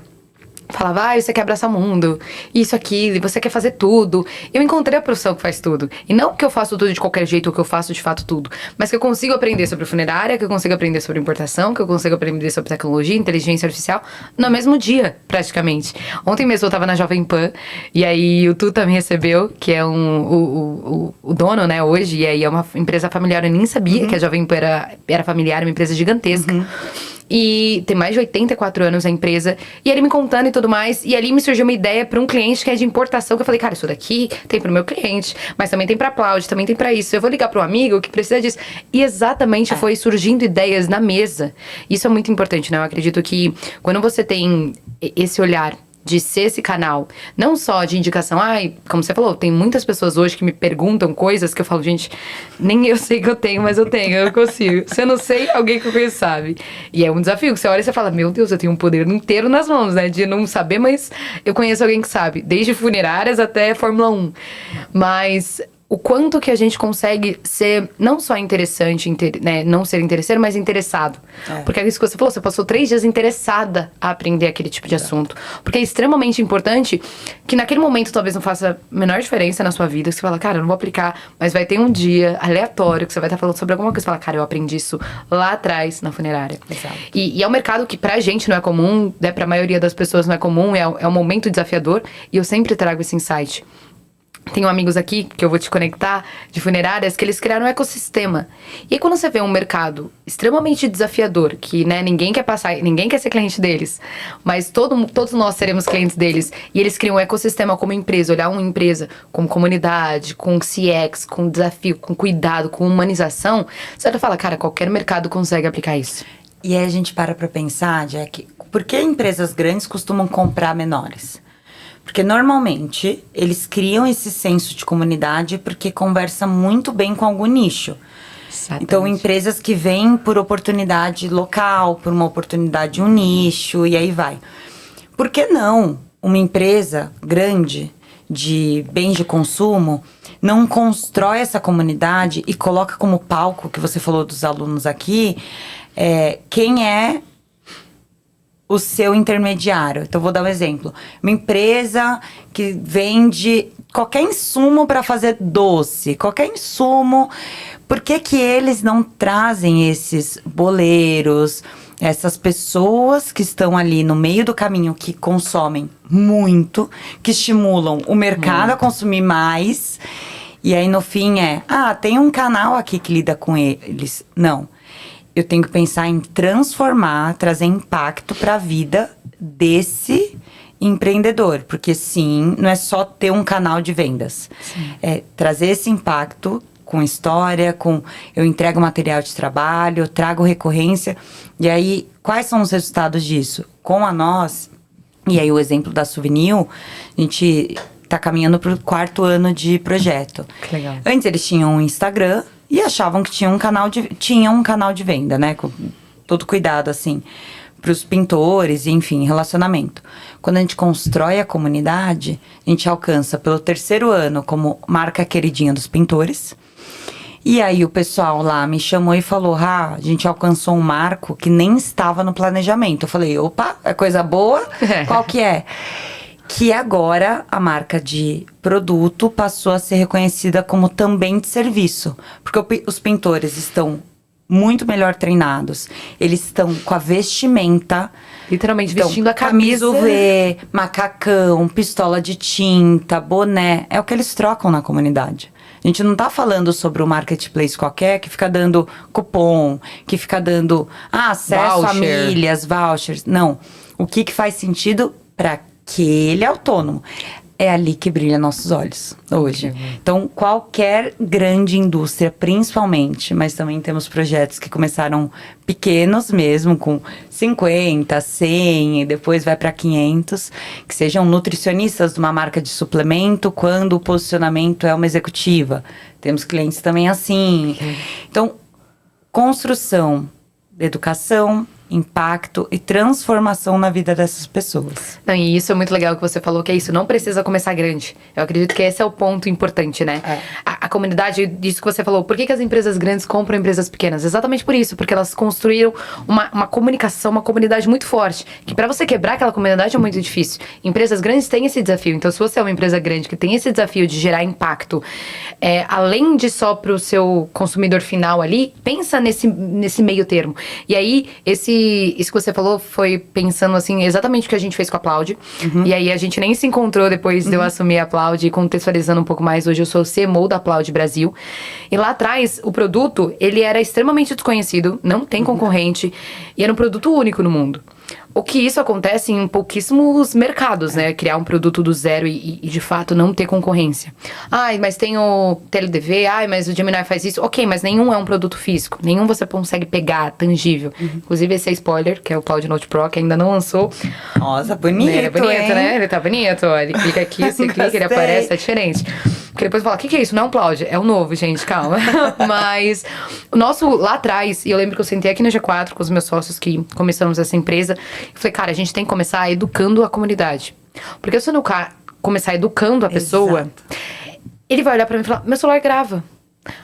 Falava, você quer abraçar o mundo, isso, aquilo, e você quer fazer tudo. Eu encontrei a profissão que faz tudo. E não que eu faço tudo de qualquer jeito, ou que eu faço de fato tudo. Mas que eu consigo aprender sobre funerária, que eu consigo aprender sobre importação, que eu consigo aprender sobre tecnologia, inteligência artificial, no mesmo dia, praticamente. Ontem mesmo eu tava na Jovem Pan, e aí o Tuta me recebeu, que é o dono, né, hoje. E aí é uma empresa familiar, eu nem sabia que a Jovem Pan era familiar, uma empresa gigantesca. E tem mais de 84 anos a empresa. E ele me contando e tudo mais. E ali me surgiu uma ideia para um cliente que é de importação. Que eu falei, cara, isso daqui tem pro meu cliente. Mas também tem pra Aplaude, também tem pra isso. Eu vou ligar pro amigo que precisa disso. E exatamente foi surgindo ideias na mesa. Isso é muito importante, né? Eu acredito que quando você tem esse olhar de ser esse canal, não só de indicação, como você falou, tem muitas pessoas hoje que me perguntam coisas que eu falo, gente, nem eu sei que eu tenho, mas eu consigo. Se eu não sei, alguém que eu conheço sabe. E é um desafio, que você olha e você fala, meu Deus, eu tenho um poder inteiro nas mãos, né, de não saber, mas eu conheço alguém que sabe, desde funerárias até Fórmula 1. Mas o quanto que a gente consegue ser não só interessante, né, não ser interesseiro, mas interessado. Porque é isso que você falou, você passou 3 dias interessada a aprender aquele tipo de assunto. Porque é extremamente importante que naquele momento talvez não faça a menor diferença na sua vida, que você fala, cara, eu não vou aplicar, mas vai ter um dia aleatório que você vai estar falando sobre alguma coisa, você fala, cara, eu aprendi isso lá atrás na funerária. Exato. E é um mercado que pra gente não é comum, né, pra maioria das pessoas não é comum, é um momento desafiador, e eu sempre trago esse insight. Tenho amigos aqui, que eu vou te conectar, de funerárias, que eles criaram um ecossistema. E aí, quando você vê um mercado extremamente desafiador, que, né, ninguém quer passar, ninguém quer ser cliente deles, mas todos nós seremos clientes deles, e eles criam um ecossistema como empresa, olhar uma empresa como comunidade, com CX, com desafio, com cuidado, com humanização, você vai falar, cara, qualquer mercado consegue aplicar isso. E aí a gente para pensar, Jack, por que empresas grandes costumam comprar menores? Porque normalmente eles criam esse senso de comunidade porque conversa muito bem com algum nicho. Exatamente. Então, empresas que vêm por oportunidade local, por uma oportunidade de um nicho, e aí vai. Por que não uma empresa grande de bens de consumo não constrói essa comunidade e coloca como palco, que você falou dos alunos aqui, quem é o seu intermediário? Então, vou dar um exemplo. Uma empresa que vende qualquer insumo para fazer doce, qualquer insumo. Por que eles não trazem esses boleiros, essas pessoas que estão ali no meio do caminho, que consomem muito, que estimulam o mercado a consumir mais, e aí no fim tem um canal aqui que lida com eles. Não. Eu tenho que pensar em transformar, trazer impacto para a vida desse empreendedor. Porque sim, não é só ter um canal de vendas. Sim. É trazer esse impacto com história, eu entrego material de trabalho, eu trago recorrência. E aí, quais são os resultados disso? Com a nós, e aí o exemplo da Souvenir, a gente está caminhando para o 4º ano de projeto. Que legal. Antes eles tinham um Instagram, e achavam que tinha um canal de venda, né? Com todo cuidado, assim, para os pintores, e enfim, relacionamento. Quando a gente constrói a comunidade, a gente alcança pelo 3º ano como marca queridinha dos pintores. E aí o pessoal lá me chamou e falou, a gente alcançou um marco que nem estava no planejamento. Eu falei, opa, é coisa boa? Qual que é? Que agora a marca de produto passou a ser reconhecida como também de serviço. Porque os pintores estão muito melhor treinados. Eles estão com a vestimenta. Literalmente vestindo a camisa. UV, macacão, pistola de tinta, boné. É o que eles trocam na comunidade. A gente não tá falando sobre um marketplace qualquer que fica dando cupom, que fica dando acesso a milhas, vouchers. Não. O que faz sentido para aquele autônomo? É ali que brilha nossos olhos hoje. Então, qualquer grande indústria, principalmente, mas também temos projetos que começaram pequenos mesmo, com 50, 100, e depois vai para 500, que sejam nutricionistas de uma marca de suplemento, quando o posicionamento é uma executiva. Temos clientes também assim. Então, construção, educação, impacto e transformação na vida dessas pessoas. Não, e isso é muito legal que você falou, que é isso, não precisa começar grande. Eu acredito que esse é o ponto importante, né? A comunidade, disso que você falou, por que as empresas grandes compram empresas pequenas? Exatamente por isso, porque elas construíram uma comunicação, uma comunidade muito forte, que para você quebrar aquela comunidade é muito difícil. Empresas grandes têm esse desafio, então se você é uma empresa grande que tem esse desafio de gerar impacto, além de só pro seu consumidor final ali, pensa nesse meio termo. E aí, isso que você falou foi pensando assim, exatamente o que a gente fez com a Aplaude. E aí a gente nem se encontrou depois de eu assumir a Aplaude, e contextualizando um pouco mais, hoje eu sou o CMO da Aplaude Brasil. E lá atrás, o produto, ele era extremamente desconhecido, não tem concorrente, e era um produto único no mundo. O que isso acontece em pouquíssimos mercados, né? Criar um produto do zero e de fato não ter concorrência. Ai, mas tem o TeleDV, mas o Gemini faz isso. Ok, mas nenhum é um produto físico. Nenhum você consegue pegar, tangível. Inclusive esse é spoiler, que é o Cloud Note Pro, que ainda não lançou. Nossa, bonito, ele é bonito, hein? Né? Ele tá bonito, ó. Ele clica aqui, você clica, ele aparece, é diferente. Porque depois fala, o que é isso? Não é um Cloud, é o novo, gente, calma. Mas o nosso, lá atrás, e eu lembro que eu sentei aqui na G4 com os meus sócios que começamos essa empresa, e falei, cara, a gente tem que começar educando a comunidade. Porque se eu não começar educando a pessoa, ele vai olhar pra mim e falar, meu celular grava.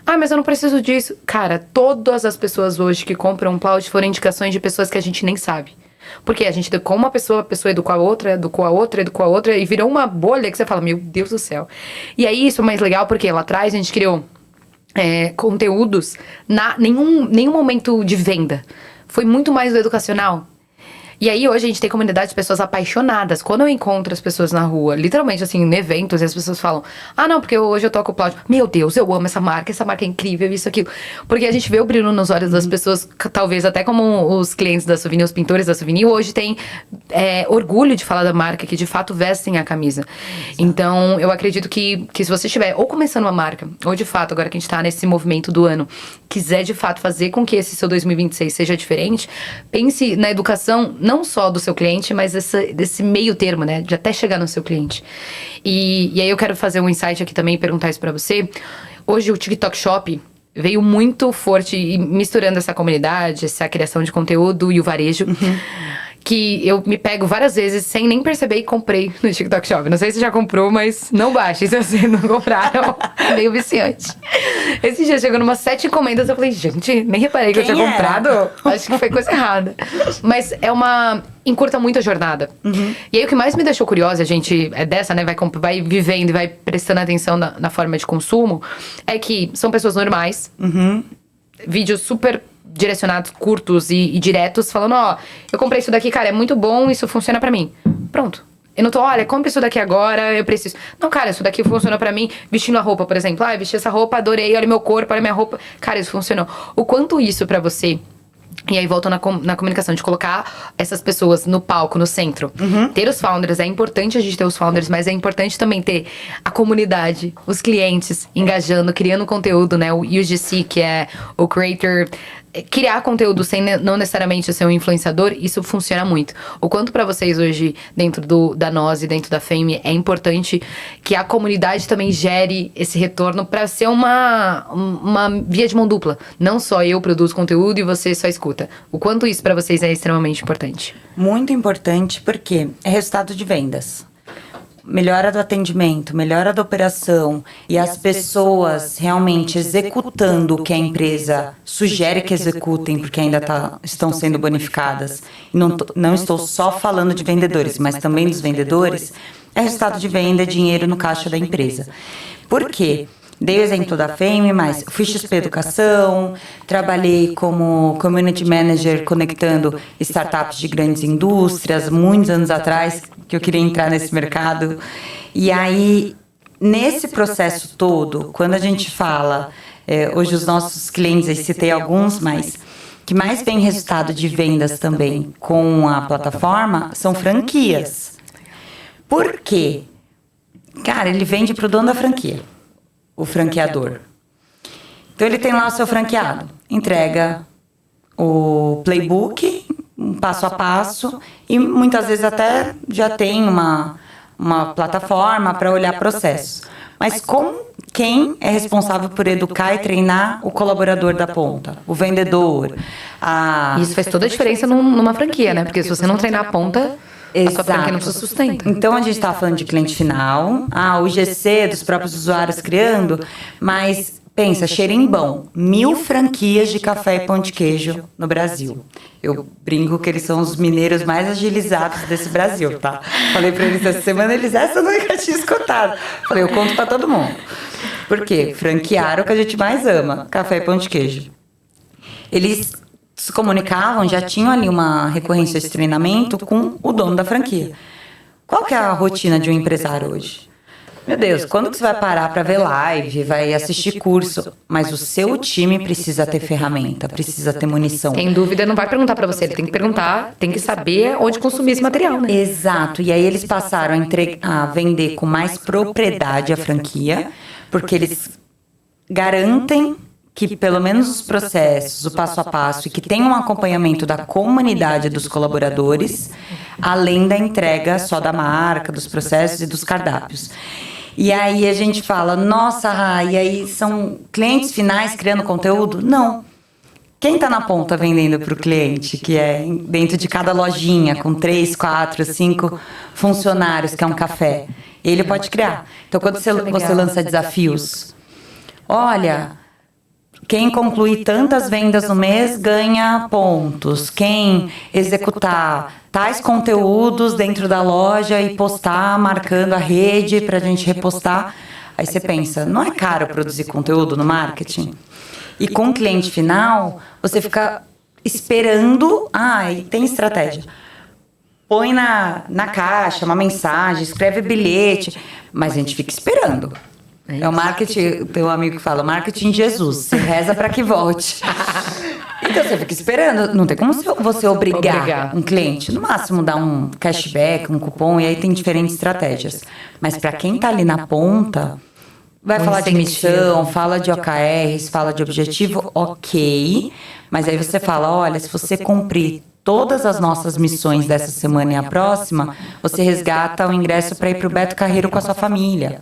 Ah, mas eu não preciso disso. Cara, todas as pessoas hoje que compram um Plaud foram indicações de pessoas que a gente nem sabe. Porque a gente educou uma pessoa, a pessoa educou a outra, educou a outra, educou a outra, e virou uma bolha que você fala, meu Deus do céu. E aí isso é mais legal porque lá atrás a gente criou conteúdos nenhum momento de venda. Foi muito mais do educacional. E aí hoje a gente tem comunidade de pessoas apaixonadas. Quando eu encontro as pessoas na rua, literalmente assim, em eventos, e as pessoas falam, ah não, porque hoje eu toco o Plaud. Meu Deus, eu amo essa marca é incrível, isso, aquilo. Porque a gente vê o brilho nos olhos das pessoas, talvez até como os clientes da Souvenir, os pintores da Souvenir, hoje têm orgulho de falar da marca, que de fato vestem a camisa. Então, eu acredito que se você estiver ou começando uma marca, ou de fato, agora que a gente tá nesse movimento do ano, quiser de fato fazer com que esse seu 2026 seja diferente, pense na educação, não só do seu cliente, mas desse meio termo, né? De até chegar no seu cliente. E aí eu quero fazer um insight aqui também e perguntar isso pra você. Hoje o TikTok Shop veio muito forte e misturando essa comunidade, essa criação de conteúdo e o varejo. Que eu me pego várias vezes sem nem perceber e comprei no TikTok Shop. Não sei se já comprou, mas não baixe se você não compraram. É meio viciante. Esse dia chegou numas 7 encomendas, eu falei, gente, nem reparei que eu tinha comprado. Acho que foi coisa errada. Mas encurta muito a jornada. E aí o que mais me deixou curiosa, a gente é dessa, né? Vai vivendo e vai prestando atenção na forma de consumo, é que são pessoas normais. Vídeos super direcionados, curtos e diretos, falando, ó, eu comprei isso daqui, cara, é muito bom, isso funciona pra mim. Pronto. Eu não tô, olha, compre isso daqui agora, eu preciso. Não, cara, isso daqui funciona pra mim, vestindo a roupa, por exemplo. Ah, eu vesti essa roupa, adorei, olha meu corpo, olha minha roupa. Cara, isso funcionou. O quanto isso pra você... E aí volta na comunicação, de colocar essas pessoas no palco, no centro. Ter os founders, é importante a gente ter os founders, mas é importante também ter a comunidade, os clientes engajando, criando conteúdo, né? O UGC, que é o Creator... Criar conteúdo sem não necessariamente ser um influenciador, isso funciona muito. O quanto pra vocês hoje, dentro da Nós e dentro da Fame, é importante que a comunidade também gere esse retorno pra ser uma via de mão dupla. Não só eu produzo conteúdo e você só escuta. O quanto isso pra vocês é extremamente importante? Muito importante porque é resultado de vendas. Melhora do atendimento, melhora da operação e as pessoas realmente executando o que a empresa sugere que executem, porque ainda estão sendo bonificadas. Não estou só falando de vendedores, mas também dos vendedores. É resultado de venda, dinheiro no caixa da empresa. Por quê? Dei o exemplo da Fame, mas fui XP Educação, trabalhei como Community Manager conectando startups de grandes indústrias, muitos anos atrás, que eu queria entrar nesse mercado. E aí, nesse processo todo, quando a gente fala, hoje os nossos clientes, eu citei alguns, mas que mais vem resultado de vendas também com a plataforma, são franquias. Por quê? Cara, ele vende para o dono da franquia. O franqueador. Então ele tem lá o seu franqueado, entrega o playbook, um passo a passo, e muitas vezes até já tem uma plataforma para olhar processos. Mas quem é responsável por educar e treinar o colaborador da ponta, o vendedor? Isso faz toda a diferença numa franquia, né? Porque se você não treinar a ponta... A sua franquia não se sustenta. Então a gente está falando de cliente final, o GC dos próprios usuários criando, mas pensa, xerimbão, 1000 franquias de café e pão de queijo no Brasil. Eu brinco que eles são os mineiros mais agilizados desse Brasil, tá? Falei para eles essa semana, essa eu nunca tinha escutado. Falei, eu conto para todo mundo. Por quê? Franquearam o que a gente mais ama, café e pão de queijo. Eles se comunicavam, já tinham ali uma recorrência de treinamento com o dono da franquia. Qual que é a rotina de um empresário hoje? Meu Deus, quando que você vai parar para ver live, vai assistir curso? Mas o seu time precisa ter ferramenta, precisa ter munição. Sem dúvida, não vai perguntar para você, ele tem que perguntar, tem que saber onde consumir esse material, né? Exato, e aí eles passaram a vender com mais propriedade a franquia, porque eles garantem que pelo menos os processos, o passo a passo, e que tem um acompanhamento da comunidade dos colaboradores, além da entrega só da marca, dos processos e dos cardápios. E aí a gente fala, nossa, e aí são clientes finais criando conteúdo? Não. Quem está na ponta vendendo para o cliente, que é dentro de cada lojinha, com 3, 4, 5 funcionários, que é um café, ele pode criar. Então, quando você lança desafios, olha, quem concluir tantas vendas no mês ganha pontos. Quem executar tais conteúdos dentro da loja e postar, marcando a rede para a gente repostar. Aí você pensa, não é caro produzir conteúdo no marketing? E com o cliente final, você fica esperando. E tem estratégia. Põe na caixa uma mensagem, escreve bilhete, mas a gente fica esperando. É o marketing, tem um amigo que fala, marketing Jesus, você reza para que volte. Então você fica esperando, não tem como você obrigar um cliente. No máximo dar um cashback, um cupom, e aí tem diferentes estratégias. Mas para quem está ali na ponta, vai falar de missão, fala de OKRs, fala de objetivo, ok. Mas aí você fala, olha, se você cumprir todas as nossas missões dessa semana e a próxima, você resgata o ingresso para ir para o Beto Carreiro com a sua família.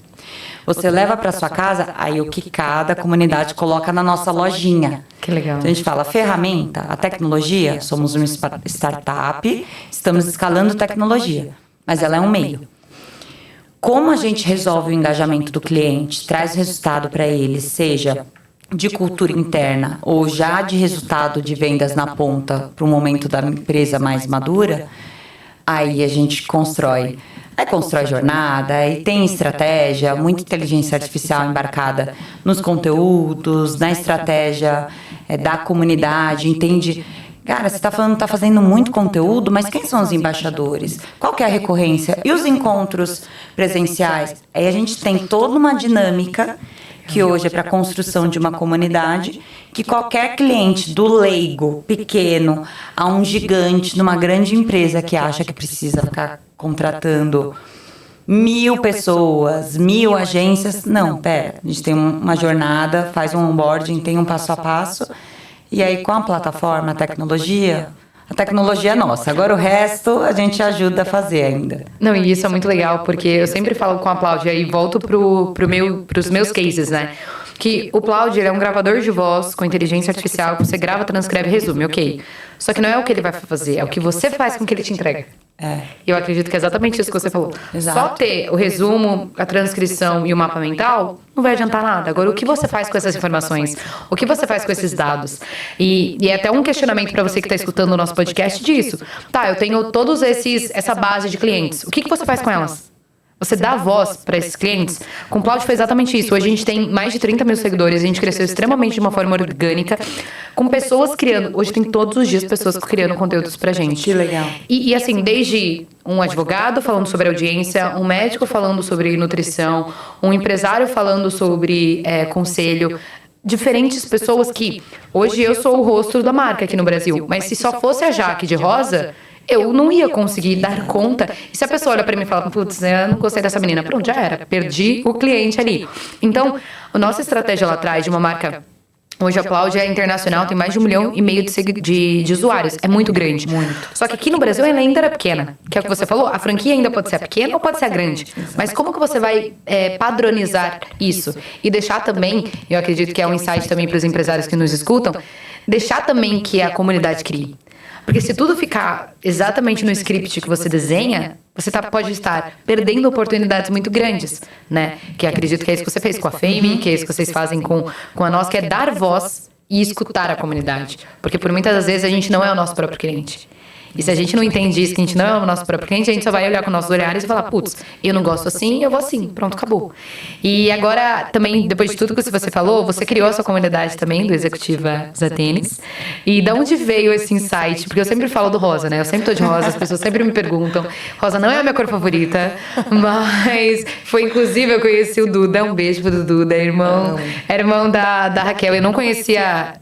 Você leva para sua casa, aí o que cada comunidade coloca na nossa lojinha. Que legal. Então a gente fala, ferramenta, a tecnologia, somos uma startup, estamos escalando tecnologia, mas ela é um meio. Como a gente resolve o engajamento do cliente, traz resultado para ele, seja de cultura interna ou já de resultado de vendas na ponta para o momento da empresa mais madura, aí a gente constrói. Aí constrói jornada, aí tem estratégia, muita inteligência artificial embarcada nos conteúdos, na estratégia da comunidade, entende? Cara, você está falando, está fazendo muito conteúdo, mas quem são os embaixadores? Qual que é a recorrência? E os encontros presenciais? Aí a gente tem toda uma dinâmica que hoje é para a construção de uma comunidade, que qualquer cliente, do leigo, pequeno, a um gigante, numa grande empresa que acha que precisa ficar contratando 1.000 pessoas, 1.000 agências, não, pera, a gente tem uma jornada, faz um onboarding, tem um passo a passo, e aí com a plataforma, a tecnologia é nossa. Agora o resto a gente ajuda a fazer ainda. Não, e isso é muito legal, porque eu sempre falo com a Plaudia e volto pros meus cases, né? Que o Plaudia é um gravador de voz com inteligência artificial, que você grava, transcreve e resume, ok. Só que não é o que ele vai fazer, é o que você faz com o que ele te entrega. Eu acredito que é exatamente isso que você falou. Exato. Só ter o resumo, a transcrição e o mapa mental não vai adiantar nada. Agora, o que você faz com essas informações? O que você faz com esses dados? E é até um questionamento para você que está escutando o nosso podcast disso. Tá, eu tenho todos essa base de clientes. O que você faz com elas? Você dá voz para esses clientes? Com o Plaudio foi exatamente isso. Hoje a gente tem mais de 30 mil seguidores, a gente cresceu extremamente de uma forma orgânica, com pessoas criando. Hoje tem todos os dias pessoas criando conteúdos pra gente. Que legal. E assim, desde um advogado falando sobre audiência, um médico falando sobre nutrição, um empresário falando sobre conselho, diferentes pessoas que... Hoje eu sou o rosto da marca aqui no Brasil, mas se só fosse a Jaque de Rosa, eu não ia conseguir dar conta. E se a pessoa olha pra mim e fala, putz, eu não gostei dessa menina, pronto, já era, perdi o cliente ali. Então, a nossa estratégia lá atrás de uma marca... Hoje a Plaudia é internacional, tem mais de 1,5 milhão de usuários. É muito grande. Muito. Só que aqui no Brasil ela ainda era pequena. Que é o que você falou, a franquia ainda pode ser pequena ou pode ser grande. Mas como que você vai padronizar isso? E deixar também, eu acredito que é um insight também para os empresários que nos escutam, deixar também que a comunidade crie. Porque se tudo ficar exatamente no script que você desenha, você pode estar perdendo oportunidades muito grandes, né? Que acredito que é isso que você fez com a Fame, que é isso que vocês fazem com a nós, que é dar voz e escutar a comunidade. Porque por muitas das vezes a gente não é o nosso próprio cliente. E se a gente não entende isso, que a gente não é o nosso próprio cliente, a gente só vai olhar com nossos olhares e falar, putz, eu não gosto assim, eu vou assim, pronto, acabou. E agora, também, depois de tudo que você falou, você criou a sua comunidade também, do Executiva Zatênis. E de onde veio esse insight? Porque eu sempre falo do rosa, né? Eu sempre tô de rosa, as pessoas sempre me perguntam. Rosa não é a minha cor favorita, mas foi, inclusive, eu conheci o Duda, um beijo pro Duda, irmão da Raquel. Eu não conhecia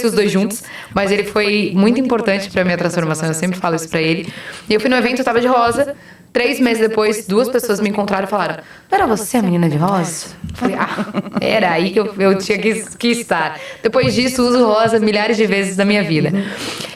os dois juntos, mas ele foi muito importante pra minha transformação, eu sempre falo isso pra ele. E eu fui no evento, eu tava de rosa. 3 meses depois, 2 pessoas me encontraram e falaram, não era você a menina de rosa? Eu falei, era aí que eu tinha que estar. Depois disso, uso rosa milhares de vezes na minha vida.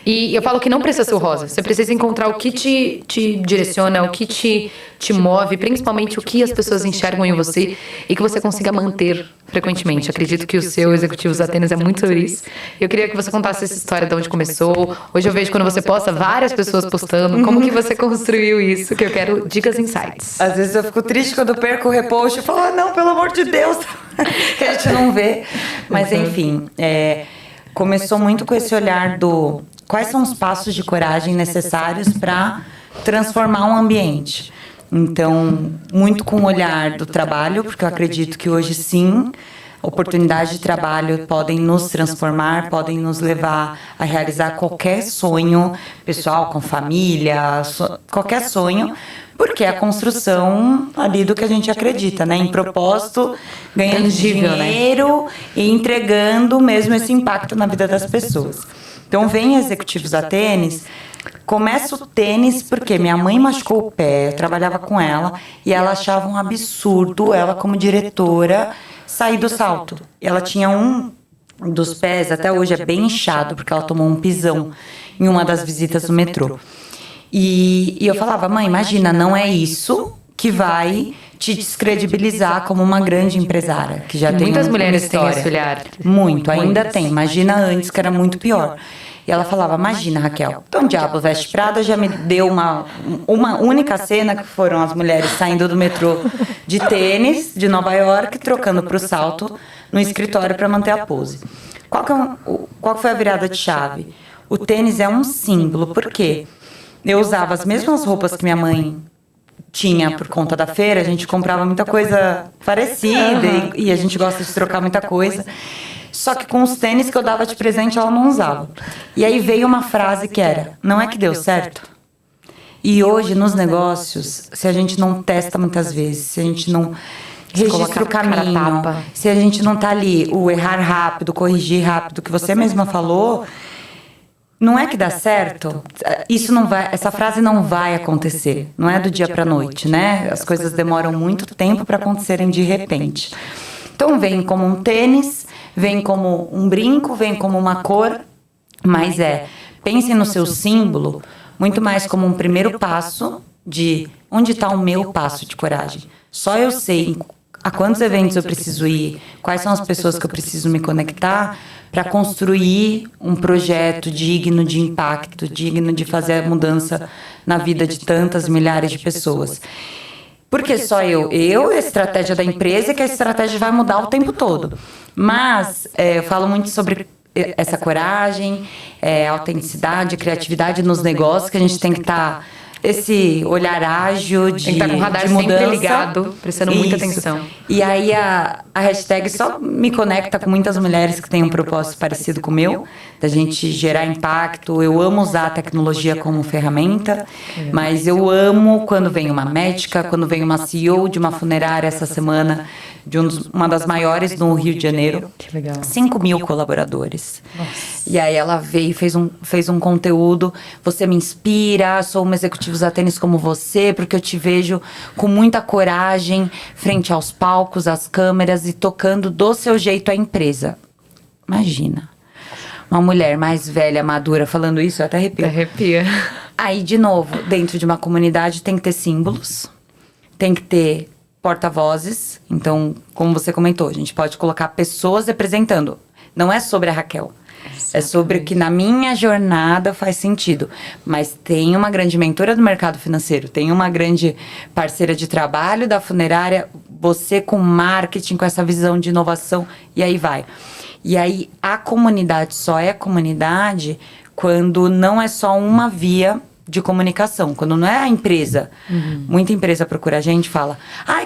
E eu falo que não precisa ser o rosa. Você precisa encontrar o que te direciona, o que te te move, principalmente o que as pessoas enxergam em você e que você consiga manter frequentemente. Acredito que o seu Executivos Atenas é muito sobre isso. Eu queria que você contasse essa história de onde começou. Hoje eu vejo quando você posta várias pessoas postando. Como que você construiu isso? Que eu quero dicas e insights. Às vezes eu fico triste quando eu perco o repost e falo, não, pelo amor de Deus, que a gente não vê. Mas enfim, começou muito com esse olhar do quais são os passos de coragem necessários para transformar um ambiente. Então, muito com o olhar do trabalho, porque eu acredito que hoje sim, oportunidades de trabalho podem nos transformar, podem nos levar a realizar qualquer sonho pessoal, com família, qualquer sonho, porque é a construção ali do que a gente acredita, né? Em propósito, ganhando dinheiro, né? E entregando mesmo esse impacto na vida das pessoas. Então, vem Executivos a Tênis. Começa o tênis porque minha mãe machucou o pé, eu trabalhava com ela, e ela achava um absurdo, ela como diretora, sair do salto. Ela tinha um dos pés, até hoje é bem inchado, porque ela tomou um pisão em uma das visitas do metrô. E eu falava, mãe, imagina, não é isso que vai te descredibilizar como uma grande empresária, que já tem muitas mulheres têm história. esse olhar. Muito, ainda tem. Imagina antes, que era muito pior. E ela falava, imagina, Raquel, então Diabo Veste Prada já me deu uma única cena, que foram as mulheres saindo do metrô de tênis, de Nova York, trocando para o salto no escritório para manter a pose. Qual foi a virada de chave? O tênis é um símbolo, por quê? Eu usava as mesmas roupas que minha mãe tinha por conta da feira, a gente comprava muita coisa parecida e a gente gosta de trocar muita coisa. Só que com os tênis que eu dava de presente, ela não usava. E aí veio uma frase que era, não é que deu certo? E hoje, nos negócios, se a gente não testa muitas vezes, se a gente não registra o caminho, se a gente não tá ali, o errar rápido, corrigir rápido, que você mesma falou, não é que dá certo? Isso não vai, essa frase não vai acontecer. Não é do dia para noite, né? As coisas demoram muito tempo para acontecerem de repente. Então vem como um tênis, vem como um brinco, vem como uma cor, mas pensem no seu símbolo muito mais como um primeiro passo de onde está o meu passo de coragem. Só eu sei a quantos eventos eu preciso ir, quais são as pessoas que eu preciso me conectar para construir um projeto digno de impacto, digno de fazer a mudança na vida de tantas milhares de pessoas. Porque só a estratégia da empresa, que a estratégia vai mudar o tempo todo. Mas eu falo muito sobre essa coragem, autenticidade, criatividade nos negócios, que a gente tem que estar esse olhar ágil de tem que estar com o radar de mudança. Sempre ligado, prestando muita atenção. E aí a hashtag só me conecta com muitas mulheres que têm um propósito parecido com o meu, da gente gerar impacto. Eu amo usar a tecnologia como ferramenta, mas eu amo quando vem uma médica, quando vem uma CEO de uma funerária essa semana, de uma das maiores no Rio de Janeiro. Que legal. 5.000 colaboradores. Nossa. E aí ela veio e fez um conteúdo. Você me inspira, sou uma Executivos a Tênis como você, porque eu te vejo com muita coragem frente aos palcos, às câmeras e tocando do seu jeito a empresa. Imagina. Uma mulher mais velha, madura, falando isso, eu até arrepio. Arrepia. Aí, de novo, dentro de uma comunidade tem que ter símbolos, tem que ter porta-vozes. Então, como você comentou, a gente pode colocar pessoas representando. Não é sobre a Raquel. Exatamente. É sobre o que na minha jornada faz sentido. Mas tem uma grande mentora do mercado financeiro, tem uma grande parceira de trabalho da funerária, você com marketing, com essa visão de inovação, e aí vai. E aí a comunidade só é comunidade quando não é só uma via de comunicação, quando não é a empresa. Muita empresa procura a gente e fala,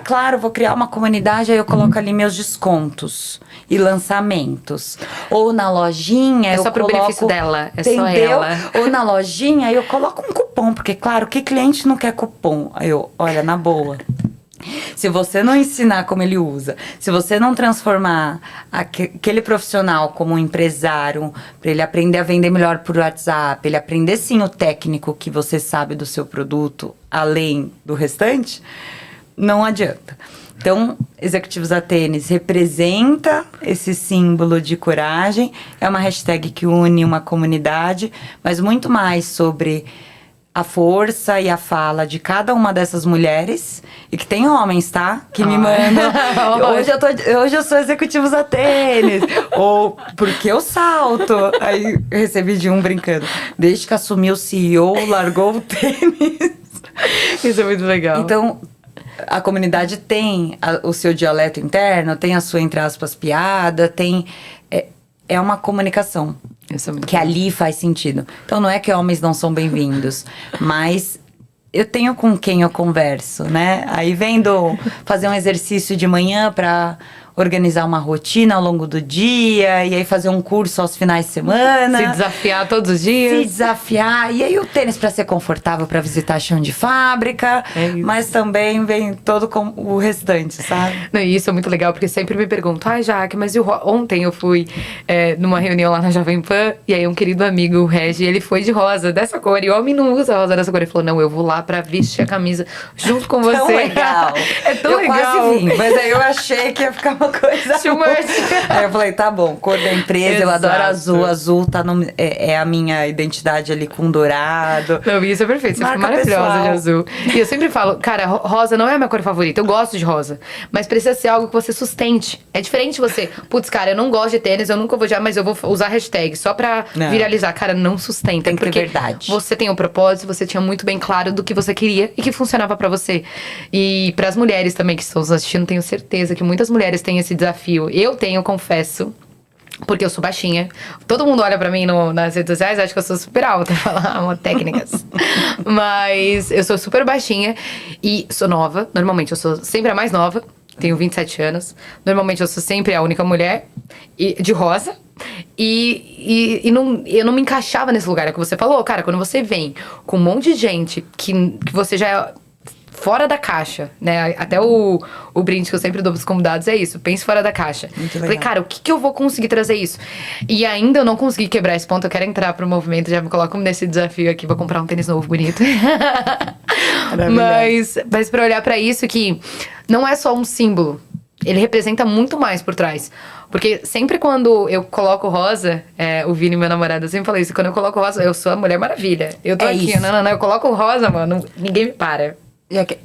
claro, vou criar uma comunidade, aí eu coloco ali meus descontos e lançamentos. Ou na lojinha eu só pro coloco... benefício dela, entendeu? Só ela. Ou na lojinha eu coloco um cupom, porque claro, que cliente não quer cupom? Aí eu, olha, na boa... Se você não ensinar como ele usa, se você não transformar aquele profissional como um empresário, para ele aprender a vender melhor por WhatsApp, ele aprender sim o técnico que você sabe do seu produto, além do restante, não adianta. Então, Executivos a Tênis representa esse símbolo de coragem, é uma hashtag que une uma comunidade, mas muito mais sobre a força e a fala de cada uma dessas mulheres. E que tem homens, tá? Que me mandam. Hoje eu sou executivo da tênis. Ou porque eu salto. Aí eu recebi de um brincando. Desde que assumiu o CEO, largou o tênis. Isso é muito legal. Então, a comunidade tem o seu dialeto interno, tem a sua, entre aspas, piada, tem... É uma comunicação Isso é muito que legal. ali faz sentido. Então, não é que homens não são bem-vindos, mas eu tenho com quem eu converso, né? Aí vendo fazer um exercício de manhã para organizar uma rotina ao longo do dia, e aí fazer um curso aos finais de semana. Se desafiar todos os dias. Se desafiar. E aí o tênis para ser confortável para visitar chão de fábrica. É isso. Mas também vem todo com o restante, sabe? Não, e isso é muito legal, porque sempre me perguntam, Jaque, mas ontem eu fui numa reunião lá na Jovem Pan, e aí um querido amigo, o Regi, ele foi de rosa, dessa cor, e o homem não usa rosa dessa cor. Ele falou, não, eu vou lá pra vestir a camisa junto com você. Tão legal. É tão eu legal. quase vim, mas aí eu achei que ia ficar uma coisa Too ruim. much. Aí eu falei, tá bom, cor da empresa, eu adoro Exato. azul. Azul tá é a minha identidade ali com dourado. Não, isso é perfeito, você fica Marca maravilhosa pessoal. de azul. E eu sempre falo, cara, rosa não é a minha cor favorita, eu gosto de rosa, mas precisa ser algo que você sustente. É diferente você, putz, cara, eu não gosto de tênis, eu nunca vou já, mas eu vou usar hashtag só pra Não. viralizar. Cara, não sustenta. Tem que ter porque verdade. você tem um propósito, você tinha muito bem claro do que você queria e que funcionava pra você. E pras mulheres também que estão nos assistindo, tenho certeza que muitas mulheres têm esse desafio. Eu tenho, confesso. Porque eu sou baixinha. Todo mundo olha pra mim nas redes sociais, acha que eu sou super alta. Falar técnicas. Mas eu sou super baixinha e sou nova. Normalmente eu sou sempre a mais nova. Tenho 27 anos. Normalmente eu sou sempre a única mulher de rosa. E eu não me encaixava nesse lugar. É o que você falou, cara. Quando você vem com um monte de gente que você já é fora da caixa, né? Até o brinde que eu sempre dou pros convidados é isso. Pense fora da caixa. Muito legal. Falei, cara, o que eu vou conseguir trazer isso? E ainda eu não consegui quebrar esse ponto. Eu quero entrar pro movimento. Já me coloco nesse desafio aqui. Vou comprar um tênis novo, bonito. mas pra olhar pra isso que não é só um símbolo. Ele representa muito mais por trás. Porque sempre quando eu coloco rosa, o Vini, meu namorado, eu sempre falo isso. Quando eu coloco rosa, eu sou a Mulher Maravilha. Eu tô aqui, isso. não. Eu coloco rosa, mano. Ninguém me para.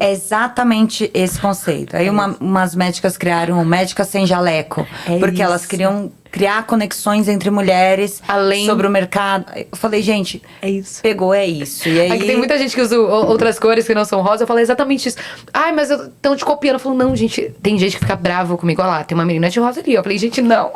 É exatamente esse conceito. Aí umas médicas criaram médica sem jaleco. Porque elas queriam criar conexões entre mulheres Além- sobre o mercado. Eu falei, gente, É isso. pegou, é isso. E aí Aqui tem muita gente que usa outras cores que não são rosa. Eu falei exatamente isso. Ai, mas estão te copiando. Eu falo, não, gente. Tem gente que fica bravo comigo. Olha lá, tem uma menina de rosa ali. Eu falei, gente, não.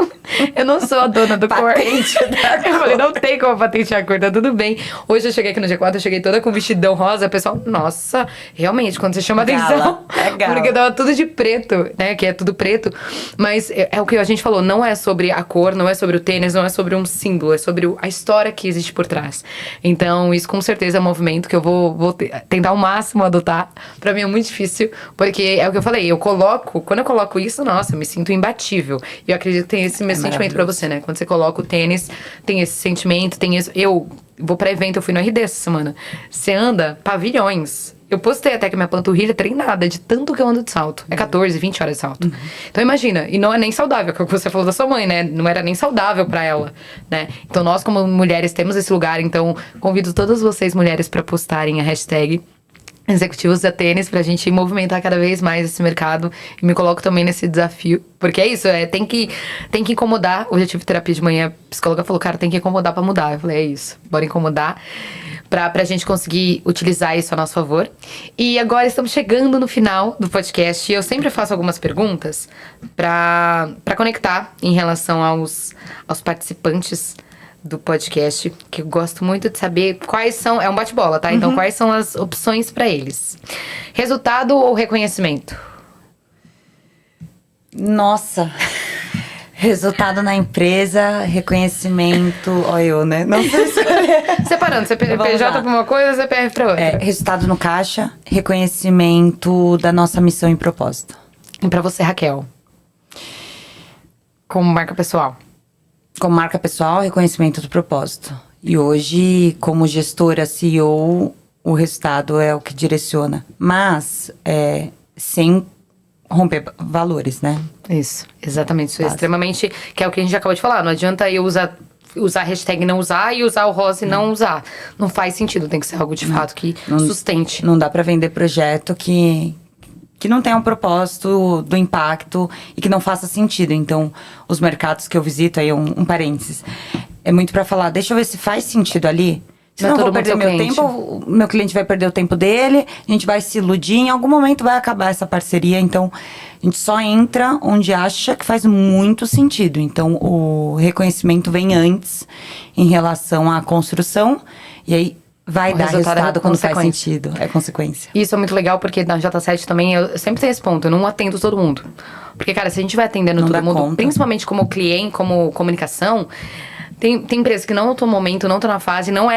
Eu não sou a dona do cor. Patente da Eu falei, não tem como patentear a cor, tá tudo bem. Hoje eu cheguei aqui no G4, eu cheguei toda com vestidão rosa. O pessoal, nossa, realmente, quando você chama Gala, atenção. é gala. Porque tava tudo de preto, né? Que é tudo preto. Mas é o que a gente falou, não é sobre a cor, não é sobre o tênis, não é sobre um símbolo, é sobre a história que existe por trás. Então, isso com certeza é um movimento que eu vou tentar ao máximo adotar. Pra mim é muito difícil, porque é o que eu falei, quando eu coloco isso, nossa, eu me sinto imbatível. E eu acredito que tem esse mesmo sentimento pra você, né? Quando você coloca o tênis, tem esse sentimento, tem esse... Eu vou pra evento, eu fui no RD essa semana. Você anda pavilhões. Eu postei até que minha panturrilha é treinada de tanto que eu ando de salto. É 14, 20 horas de salto. Então imagina, e não é nem saudável, que é o que você falou da sua mãe, né? Não era nem saudável pra ela, né? Então nós como mulheres temos esse lugar, então convido todas vocês mulheres pra postarem a hashtag Executivos da Tênis pra gente movimentar cada vez mais esse mercado. E me coloco também nesse desafio. Porque é isso, tem que incomodar. Hoje eu tive terapia de manhã, a psicóloga falou, cara, tem que incomodar pra mudar. Eu falei, é isso, bora incomodar. Pra gente conseguir utilizar isso a nosso favor. E agora estamos chegando no final do podcast. E eu sempre faço algumas perguntas pra conectar em relação aos participantes do podcast, que eu gosto muito de saber quais são... É um bate-bola, tá? Então, quais são as opções pra eles? Resultado ou reconhecimento? Nossa. Resultado na empresa, reconhecimento. Olha eu, né? Não sei escolher. Separando, CPJ pra uma coisa, CPF pra outra. Resultado no caixa, reconhecimento da nossa missão e propósito. E pra você, Raquel? Como marca pessoal? Como marca pessoal, reconhecimento do propósito. E hoje, como gestora, CEO, o resultado é o que direciona. Mas, sem romper valores, né? Isso, exatamente. Isso é extremamente... Que é o que a gente acabou de falar. Não adianta eu usar usar a hashtag não usar e usar o rosa e não usar. Não faz sentido, tem que ser algo de fato que sustente. Não dá pra vender projeto que não tenha um propósito do impacto e que não faça sentido. Então, os mercados que eu visito, aí um parênteses, é muito pra falar, deixa eu ver se faz sentido ali. Senão eu vou perder meu tempo, o meu cliente vai perder o tempo dele, a gente vai se iludir, em algum momento vai acabar essa parceria. Então, a gente só entra onde acha que faz muito sentido. Então, o reconhecimento vem antes em relação à construção, e aí vai dar resultado quando faz sentido. É consequência. Isso é muito legal, porque na J7 também, eu sempre tenho esse ponto, eu não atendo todo mundo. Porque, cara, se a gente vai atendendo todo mundo, principalmente como cliente, como comunicação... Tem empresas que não estão no momento, não estão na fase, não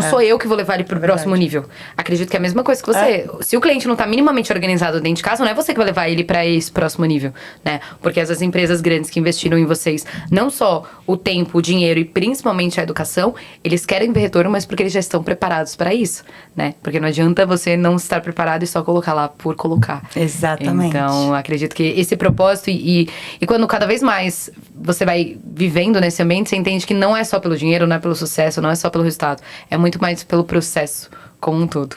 sou eu que vou levar ele pro próximo nível. Acredito que é a mesma coisa que você. Se o cliente não tá minimamente organizado dentro de casa, não é você que vai levar ele para esse próximo nível, né? Porque essas empresas grandes que investiram em vocês, não só o tempo, o dinheiro e principalmente a educação, eles querem ver retorno, mas porque eles já estão preparados para isso, né? Porque não adianta você não estar preparado e só colocar lá por colocar. Exatamente. Então, acredito que esse propósito e quando cada vez mais você vai vivendo nesse ambiente, você entende que não é só pelo dinheiro, não é pelo sucesso, não é só pelo resultado. É muito mais pelo processo como um todo.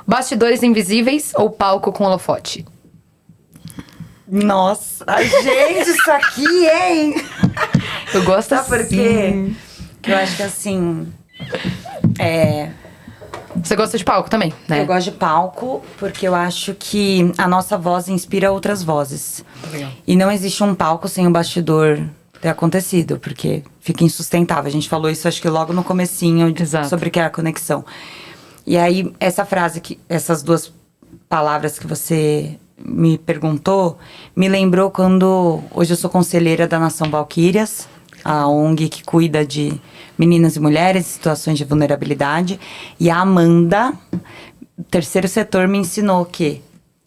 Bastidores invisíveis ou palco com holofote? Nossa, gente, isso aqui, hein? Eu gosto assim. Sabe por quê? Que eu acho que assim... Você gosta de palco também, né? Eu gosto de palco porque eu acho que a nossa voz inspira outras vozes. Legal. E não existe um palco sem um bastidor ter acontecido, porque fica insustentável. A gente falou isso, acho que logo no comecinho, sobre o que é a conexão. E aí, essa frase, essas duas palavras que você me perguntou, me lembrou quando... Hoje eu sou conselheira da Nação Valquírias, a ONG que cuida de meninas e mulheres em situações de vulnerabilidade. E a Amanda, terceiro setor, me ensinou que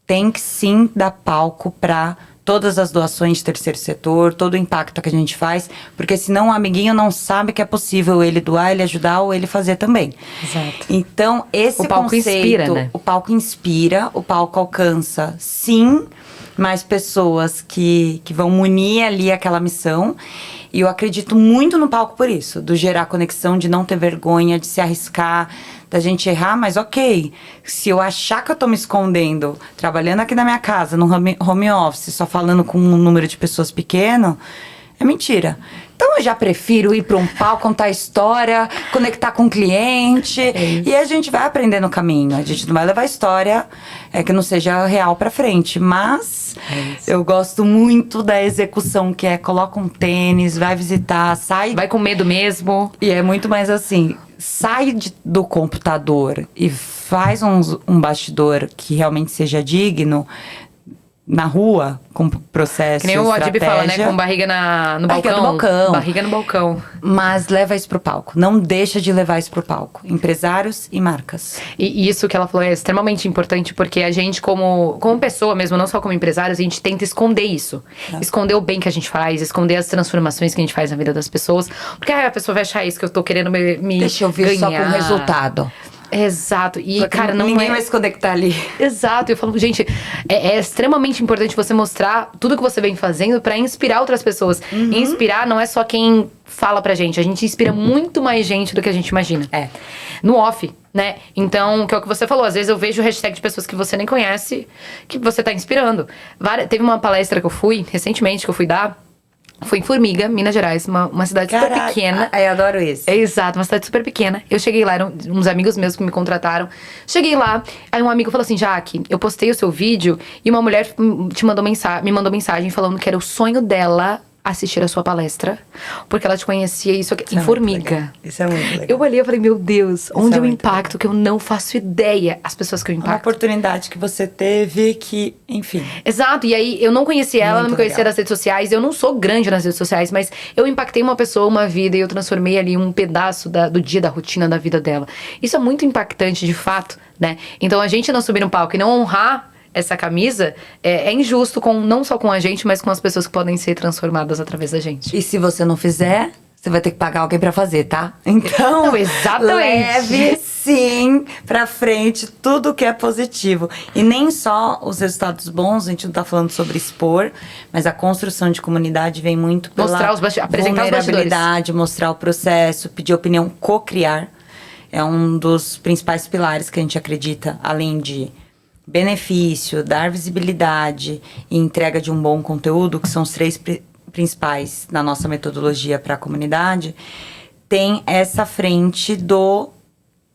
tem que sim dar palco para todas as doações de terceiro setor, todo o impacto que a gente faz, porque senão o amiguinho não sabe que é possível ele doar, ele ajudar ou ele fazer também. Exato. Então, esse o palco conceito, inspira, né? O palco inspira, o palco alcança, sim, mais pessoas que vão munir ali aquela missão. E eu acredito muito no palco por isso, do gerar conexão, de não ter vergonha, de se arriscar, da gente errar, mas ok, se eu achar que eu tô me escondendo, trabalhando aqui na minha casa, no home office, só falando com um número de pessoas pequeno, é mentira. Então eu já prefiro ir para um palco, contar história, conectar com o cliente, e a gente vai aprender no caminho. A gente não vai levar a história que não seja real para frente, mas eu gosto muito da execução, que é coloca um tênis, vai visitar, sai... Vai com medo mesmo. E é muito mais assim, sai do computador e faz um bastidor que realmente seja digno na rua, com processo, que nem o Adib fala, né? Com barriga no balcão. Barriga no balcão. Mas leva isso pro palco. Não deixa de levar isso pro palco. Empresários e marcas. E isso que ela falou é extremamente importante, porque a gente, como pessoa mesmo, não só como empresários, a gente tenta esconder isso. Esconder o bem que a gente faz, esconder as transformações que a gente faz na vida das pessoas. Porque a pessoa vai achar isso que eu tô querendo me deixa eu ver ganhar. Só com resultado. Exato. E, porque cara, ninguém vai se conectar ali. Exato. Eu falo, gente, é extremamente importante você mostrar tudo que você vem fazendo pra inspirar outras pessoas. E inspirar não é só quem fala pra gente. A gente inspira muito mais gente do que a gente imagina. No off, né? Então, que é o que você falou. Às vezes eu vejo hashtag de pessoas que você nem conhece, que você tá inspirando. Teve uma palestra que eu fui, recentemente, que eu fui dar. Foi em Formiga, Minas Gerais, uma cidade super pequena. Eu adoro isso. Exato, uma cidade super pequena. Eu cheguei lá, eram uns amigos meus que me contrataram. Cheguei lá, aí um amigo falou assim, Jaque, eu postei o seu vídeo e uma mulher me mandou mensagem falando que era o sonho dela assistir a sua palestra, porque ela te conhecia isso aqui, em Formiga. Isso é muito legal. Eu olhei e falei, meu Deus, onde é o impacto que eu não faço ideia, as pessoas que eu impacto. Uma oportunidade que você teve que, enfim. Exato, e aí eu não conhecia ela, não me conhecia das redes sociais, eu não sou grande nas redes sociais, mas eu impactei uma pessoa, uma vida, e eu transformei ali um pedaço do dia, da rotina, da vida dela. Isso é muito impactante, de fato, né? Então a gente não subir no palco e não honrar essa camisa é injusto não só com a gente, mas com as pessoas que podem ser transformadas através da gente. E se você não fizer, você vai ter que pagar alguém pra fazer, tá? Então, Não, exatamente. leve sim pra frente tudo que é positivo. E nem só os resultados bons, a gente não tá falando sobre expor, mas a construção de comunidade vem muito pela Mostrar apresentar os bastidores. vulnerabilidade, mostrar o processo, pedir opinião, co-criar. É um dos principais pilares que a gente acredita, além de benefício, dar visibilidade e entrega de um bom conteúdo, que são os três principais na nossa metodologia para a comunidade, tem essa frente do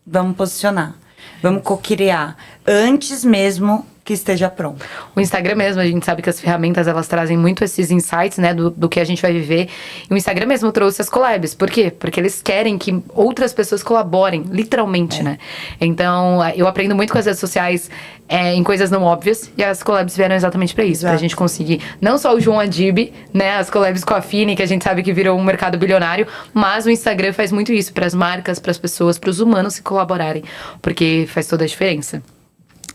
vamos posicionar, vamos co-criar, antes mesmo que esteja pronto. O Instagram mesmo, a gente sabe que as ferramentas, elas trazem muito esses insights, né, do que a gente vai viver. E o Instagram mesmo trouxe as collabs. Por quê? Porque eles querem que outras pessoas colaborem, literalmente, né? Então, eu aprendo muito com as redes sociais em coisas não óbvias. E as collabs vieram exatamente pra isso. Exato. Pra gente conseguir, não só o João Adib, né, as collabs com a Fini, que a gente sabe que virou um mercado bilionário, mas o Instagram faz muito isso pras marcas, pras pessoas, pros humanos se colaborarem. Porque faz toda a diferença.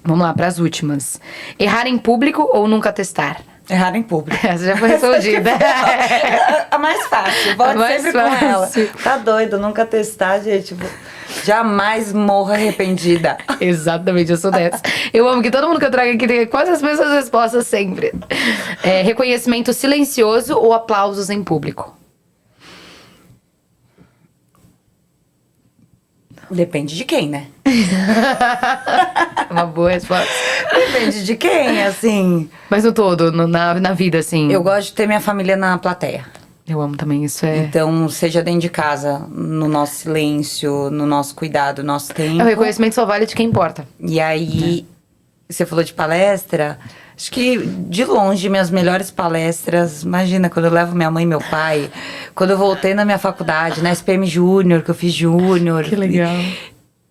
Vamos lá, para as últimas. Errar em público ou nunca testar? Errar em público. Essa já foi respondida. A mais fácil, volte mais sempre fácil. com ela. Tá doido, nunca testar, gente. Jamais morra arrependida. Exatamente, eu sou dessa. Eu amo que todo mundo que eu trago aqui tem quase as mesmas respostas sempre. Reconhecimento silencioso ou aplausos em público? Depende de quem, né? Uma boa resposta. Depende de quem, assim. Mas no todo, na vida, assim. Eu gosto de ter minha família na plateia. Eu amo também, isso é... Então, seja dentro de casa, no nosso silêncio, no nosso cuidado, no nosso tempo. O reconhecimento só vale de quem importa. E aí, você falou de palestra. Acho que, de longe, minhas melhores palestras... Imagina, quando eu levo minha mãe e meu pai. Quando eu voltei na minha faculdade, na SPM Júnior, que eu fiz Júnior. Que legal.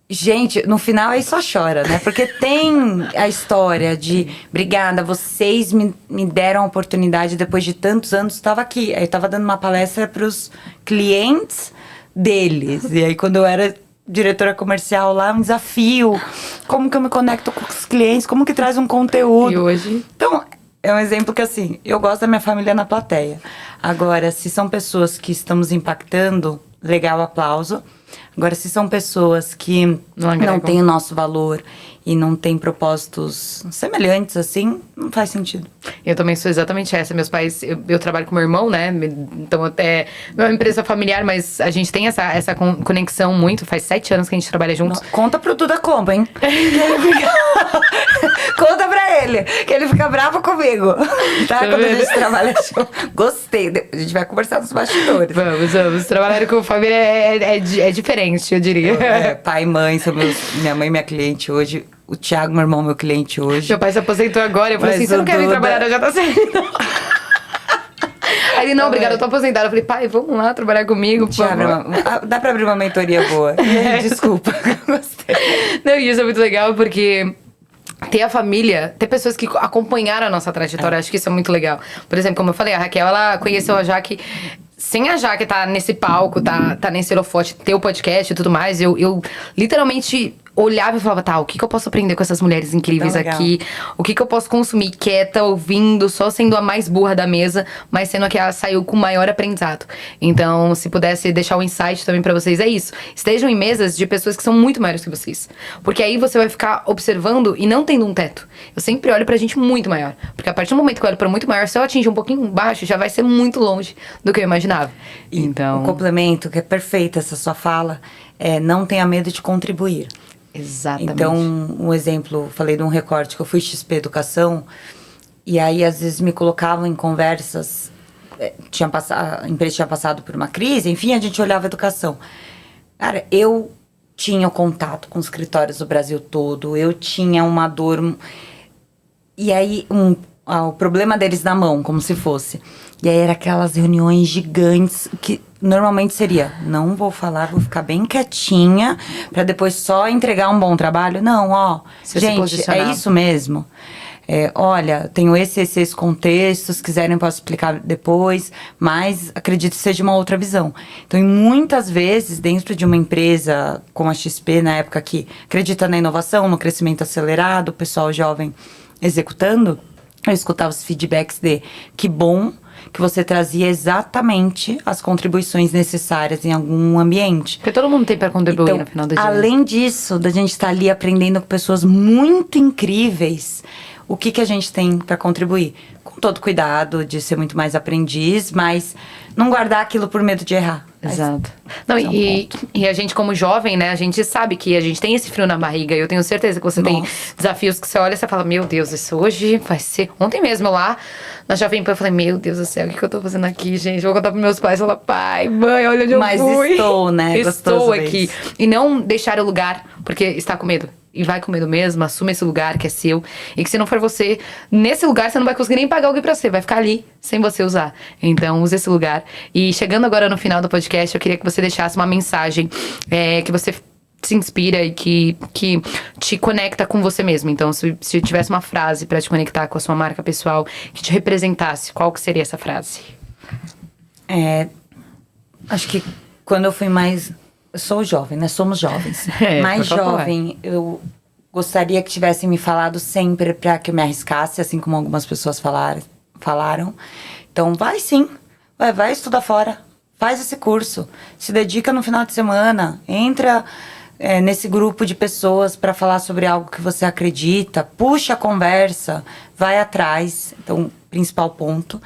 Gente, no final aí só chora, né? Porque tem a história de... Obrigada, vocês me deram a oportunidade depois de tantos anos. Estava aqui, aí eu estava dando uma palestra para os clientes deles. E aí, quando eu era diretora comercial lá, um desafio. Como que eu me conecto com os clientes? Como que traz um conteúdo? E hoje? Então, é um exemplo que, assim, eu gosto da minha família na plateia. Agora, se são pessoas que estamos impactando, legal, aplauso. Agora, se são pessoas que não têm o nosso valor e não têm propósitos semelhantes, assim, não faz sentido. Eu também sou exatamente essa. Meus pais, eu trabalho com meu irmão, né? Então, até não é uma empresa familiar, mas a gente tem essa conexão muito. Faz 7 anos que a gente trabalha juntos. Conta pro Duda Combo, hein? Conta pra ele, que ele fica bravo comigo. Tá? Quando a gente trabalha junto. Gostei. A gente vai conversar nos bastidores. Vamos. Trabalhar com família é diferente, eu diria. Pai e mãe são minha mãe é minha cliente hoje. O Thiago, meu irmão, meu cliente hoje. Meu pai se aposentou agora. Eu falei assim, você não quer vir trabalhar? Já tá saindo. Aí ele, não, obrigada, eu tô aposentada. Eu falei, pai, vamos lá trabalhar comigo, por favor. Dá pra abrir uma mentoria boa. Desculpa, gostei. Não, e isso é muito legal, porque... ter a família, ter pessoas que acompanharam a nossa trajetória, acho que isso é muito legal. Por exemplo, como eu falei, a Raquel, ela conheceu a Jaque... Sem a Jaque tá nesse palco, tá nesse holofote, ter o podcast e tudo mais, eu literalmente olhava e falava, tá, o que eu posso aprender com essas mulheres incríveis aqui? O que eu posso consumir quieta, ouvindo, só sendo a mais burra da mesa, mas sendo a que ela saiu com o maior aprendizado. Então, se pudesse deixar um insight também pra vocês, é isso. Estejam em mesas de pessoas que são muito maiores que vocês. Porque aí você vai ficar observando e não tendo um teto. Eu sempre olho pra gente muito maior. Porque a partir do momento que eu olho pra muito maior, se eu atingir um pouquinho baixo, já vai ser muito longe do que eu imaginava. Então, um complemento, que é perfeita essa sua fala, não tenha medo de contribuir. Exatamente. Então, um exemplo, falei de um recorte que eu fui XP Educação, e aí às vezes me colocavam em conversas, a empresa tinha passado por uma crise, enfim, a gente olhava a educação. Cara, eu tinha o contato com os escritórios do Brasil todo, eu tinha uma dor, e aí o problema deles na mão, como se fosse. E aí era aquelas reuniões gigantes que normalmente seria, não vou falar, vou ficar bem quietinha pra depois só entregar um bom trabalho. Não, gente, é isso mesmo. Olha, tenho esses contextos, se quiserem posso explicar depois, mas acredito que seja uma outra visão. Então, e muitas vezes, dentro de uma empresa como a XP, na época que acredita na inovação, no crescimento acelerado, o pessoal jovem executando, eu escutava os feedbacks de que bom que você trazia exatamente as contribuições necessárias em algum ambiente. Porque todo mundo tem para contribuir Então, no final do dia. além disso, da gente estar ali aprendendo com pessoas muito incríveis, o que a gente tem para contribuir? Com todo cuidado de ser muito mais aprendiz, mas não guardar aquilo por medo de errar. Exato. Não, e a gente, como jovem, né, a gente sabe que a gente tem esse frio na barriga. E eu tenho certeza que você tem desafios que você olha e você fala, meu Deus, isso hoje vai ser. Ontem mesmo lá na Jovem Pan, eu falei, meu Deus do céu, o que eu tô fazendo aqui, gente? Vou contar pros meus pais, falar, pai, mãe, olha onde eu fui. Mas estou, né? Estou aqui. E não deixar o lugar, porque está com medo. E vai com medo mesmo, assume esse lugar que é seu. E que se não for você, nesse lugar você não vai conseguir nem pagar alguém pra você. Vai ficar ali, sem você usar. Então, use esse lugar. E chegando agora no final do podcast, eu queria que você deixasse uma mensagem que você se inspira e que te conecta com você mesmo. Então, se tivesse uma frase pra te conectar com a sua marca pessoal, que te representasse, qual que seria essa frase? Acho que quando eu fui mais... Eu sou jovem, né? Somos jovens. Mais jovem, eu gostaria que tivessem me falado sempre pra que eu me arriscasse, assim como algumas pessoas falaram. Então, vai sim. Vai estudar fora. Faz esse curso. Se dedica no final de semana. Entra nesse grupo de pessoas pra falar sobre algo que você acredita. Puxa a conversa. Vai atrás. Então, principal ponto.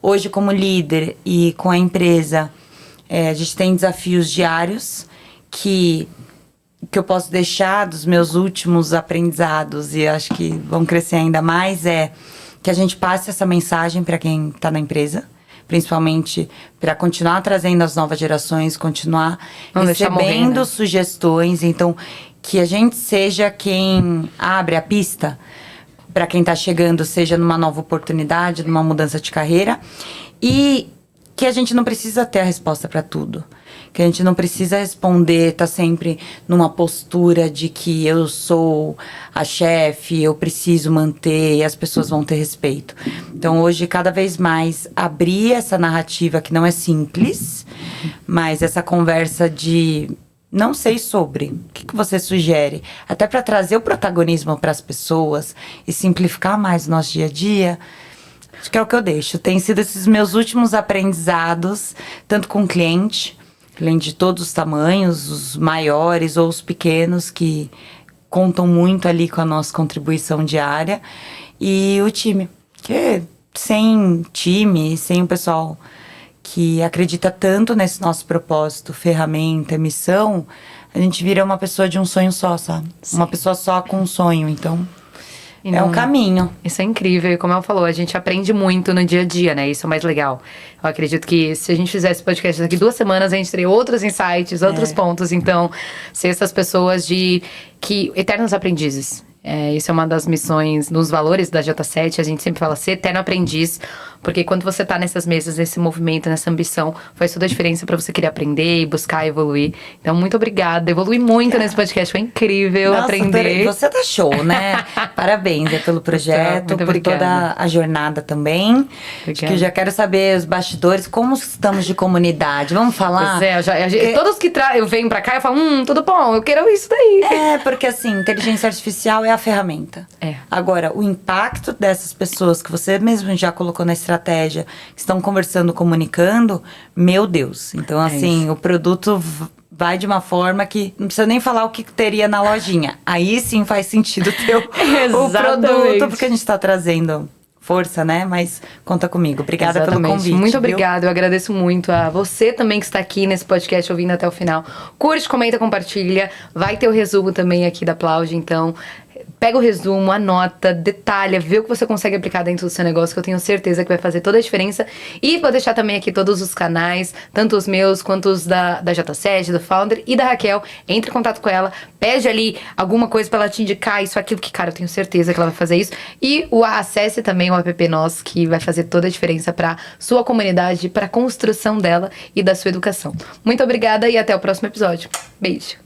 Hoje, como líder e com a empresa... a gente tem desafios diários que eu posso deixar dos meus últimos aprendizados e acho que vão crescer ainda mais, que a gente passe essa mensagem para quem está na empresa, principalmente para continuar trazendo as novas gerações, continuar recebendo sugestões. Então, que a gente seja quem abre a pista para quem está chegando, seja numa nova oportunidade, numa mudança de carreira. E que a gente não precisa ter a resposta para tudo. Que a gente não precisa responder, tá sempre numa postura de que eu sou a chefe, eu preciso manter e as pessoas vão ter respeito. Então, hoje, cada vez mais, abrir essa narrativa que não é simples, mas essa conversa de não sei sobre, o que você sugere? Até para trazer o protagonismo para as pessoas e simplificar mais o nosso dia a dia. Acho que é o que eu deixo. Tem sido esses meus últimos aprendizados, tanto com cliente de todos os tamanhos, os maiores ou os pequenos, que contam muito ali com a nossa contribuição diária. E o time, que sem time, sem o pessoal que acredita tanto nesse nosso propósito, ferramenta, missão, a gente vira uma pessoa de um sonho só, sabe? Sim. Uma pessoa só com um sonho, então... É um caminho. Isso é incrível. E como ela falou, a gente aprende muito no dia a dia, né? Isso é o mais legal. Eu acredito que se a gente fizesse podcast daqui 2 semanas, a gente teria outros insights, outros pontos. Então, ser essas pessoas eternos aprendizes. Isso é uma das missões, nos valores da J7, a gente sempre fala ser eterno aprendiz, porque quando você tá nessas mesas, nesse movimento, nessa ambição, faz toda a diferença pra você querer aprender e buscar evoluir. Então, muito obrigada, evolui muito nesse podcast, foi incrível aprender. Você tá show, né? Parabéns pelo projeto, por toda a jornada também. Acho que eu já quero saber os bastidores, como estamos de comunidade, vamos falar? Pois todos que eu venho pra cá, eu falo, tudo bom, eu quero isso daí. Porque assim, inteligência artificial é a ferramenta. Agora, o impacto dessas pessoas que você mesmo já colocou na estratégia, que estão conversando, comunicando, meu Deus. Então, assim, o produto vai de uma forma que não precisa nem falar o que teria na lojinha. Aí sim faz sentido ter o produto, porque a gente está trazendo força, né? Mas conta comigo. Obrigada pelo convite. Muito obrigada. Eu agradeço muito a você também que está aqui nesse podcast ouvindo até o final. Curte, comenta, compartilha. Vai ter o resumo também aqui da Plaude, então... Pega o resumo, anota, detalha, vê o que você consegue aplicar dentro do seu negócio, que eu tenho certeza que vai fazer toda a diferença. E vou deixar também aqui todos os canais, tanto os meus quanto os da J7, do Founder e da Raquel. Entre em contato com ela, pede ali alguma coisa pra ela te indicar isso, aquilo, que, cara, eu tenho certeza que ela vai fazer isso. E acesse também o app Nós, que vai fazer toda a diferença pra sua comunidade, pra construção dela e da sua educação. Muito obrigada e até o próximo episódio. Beijo!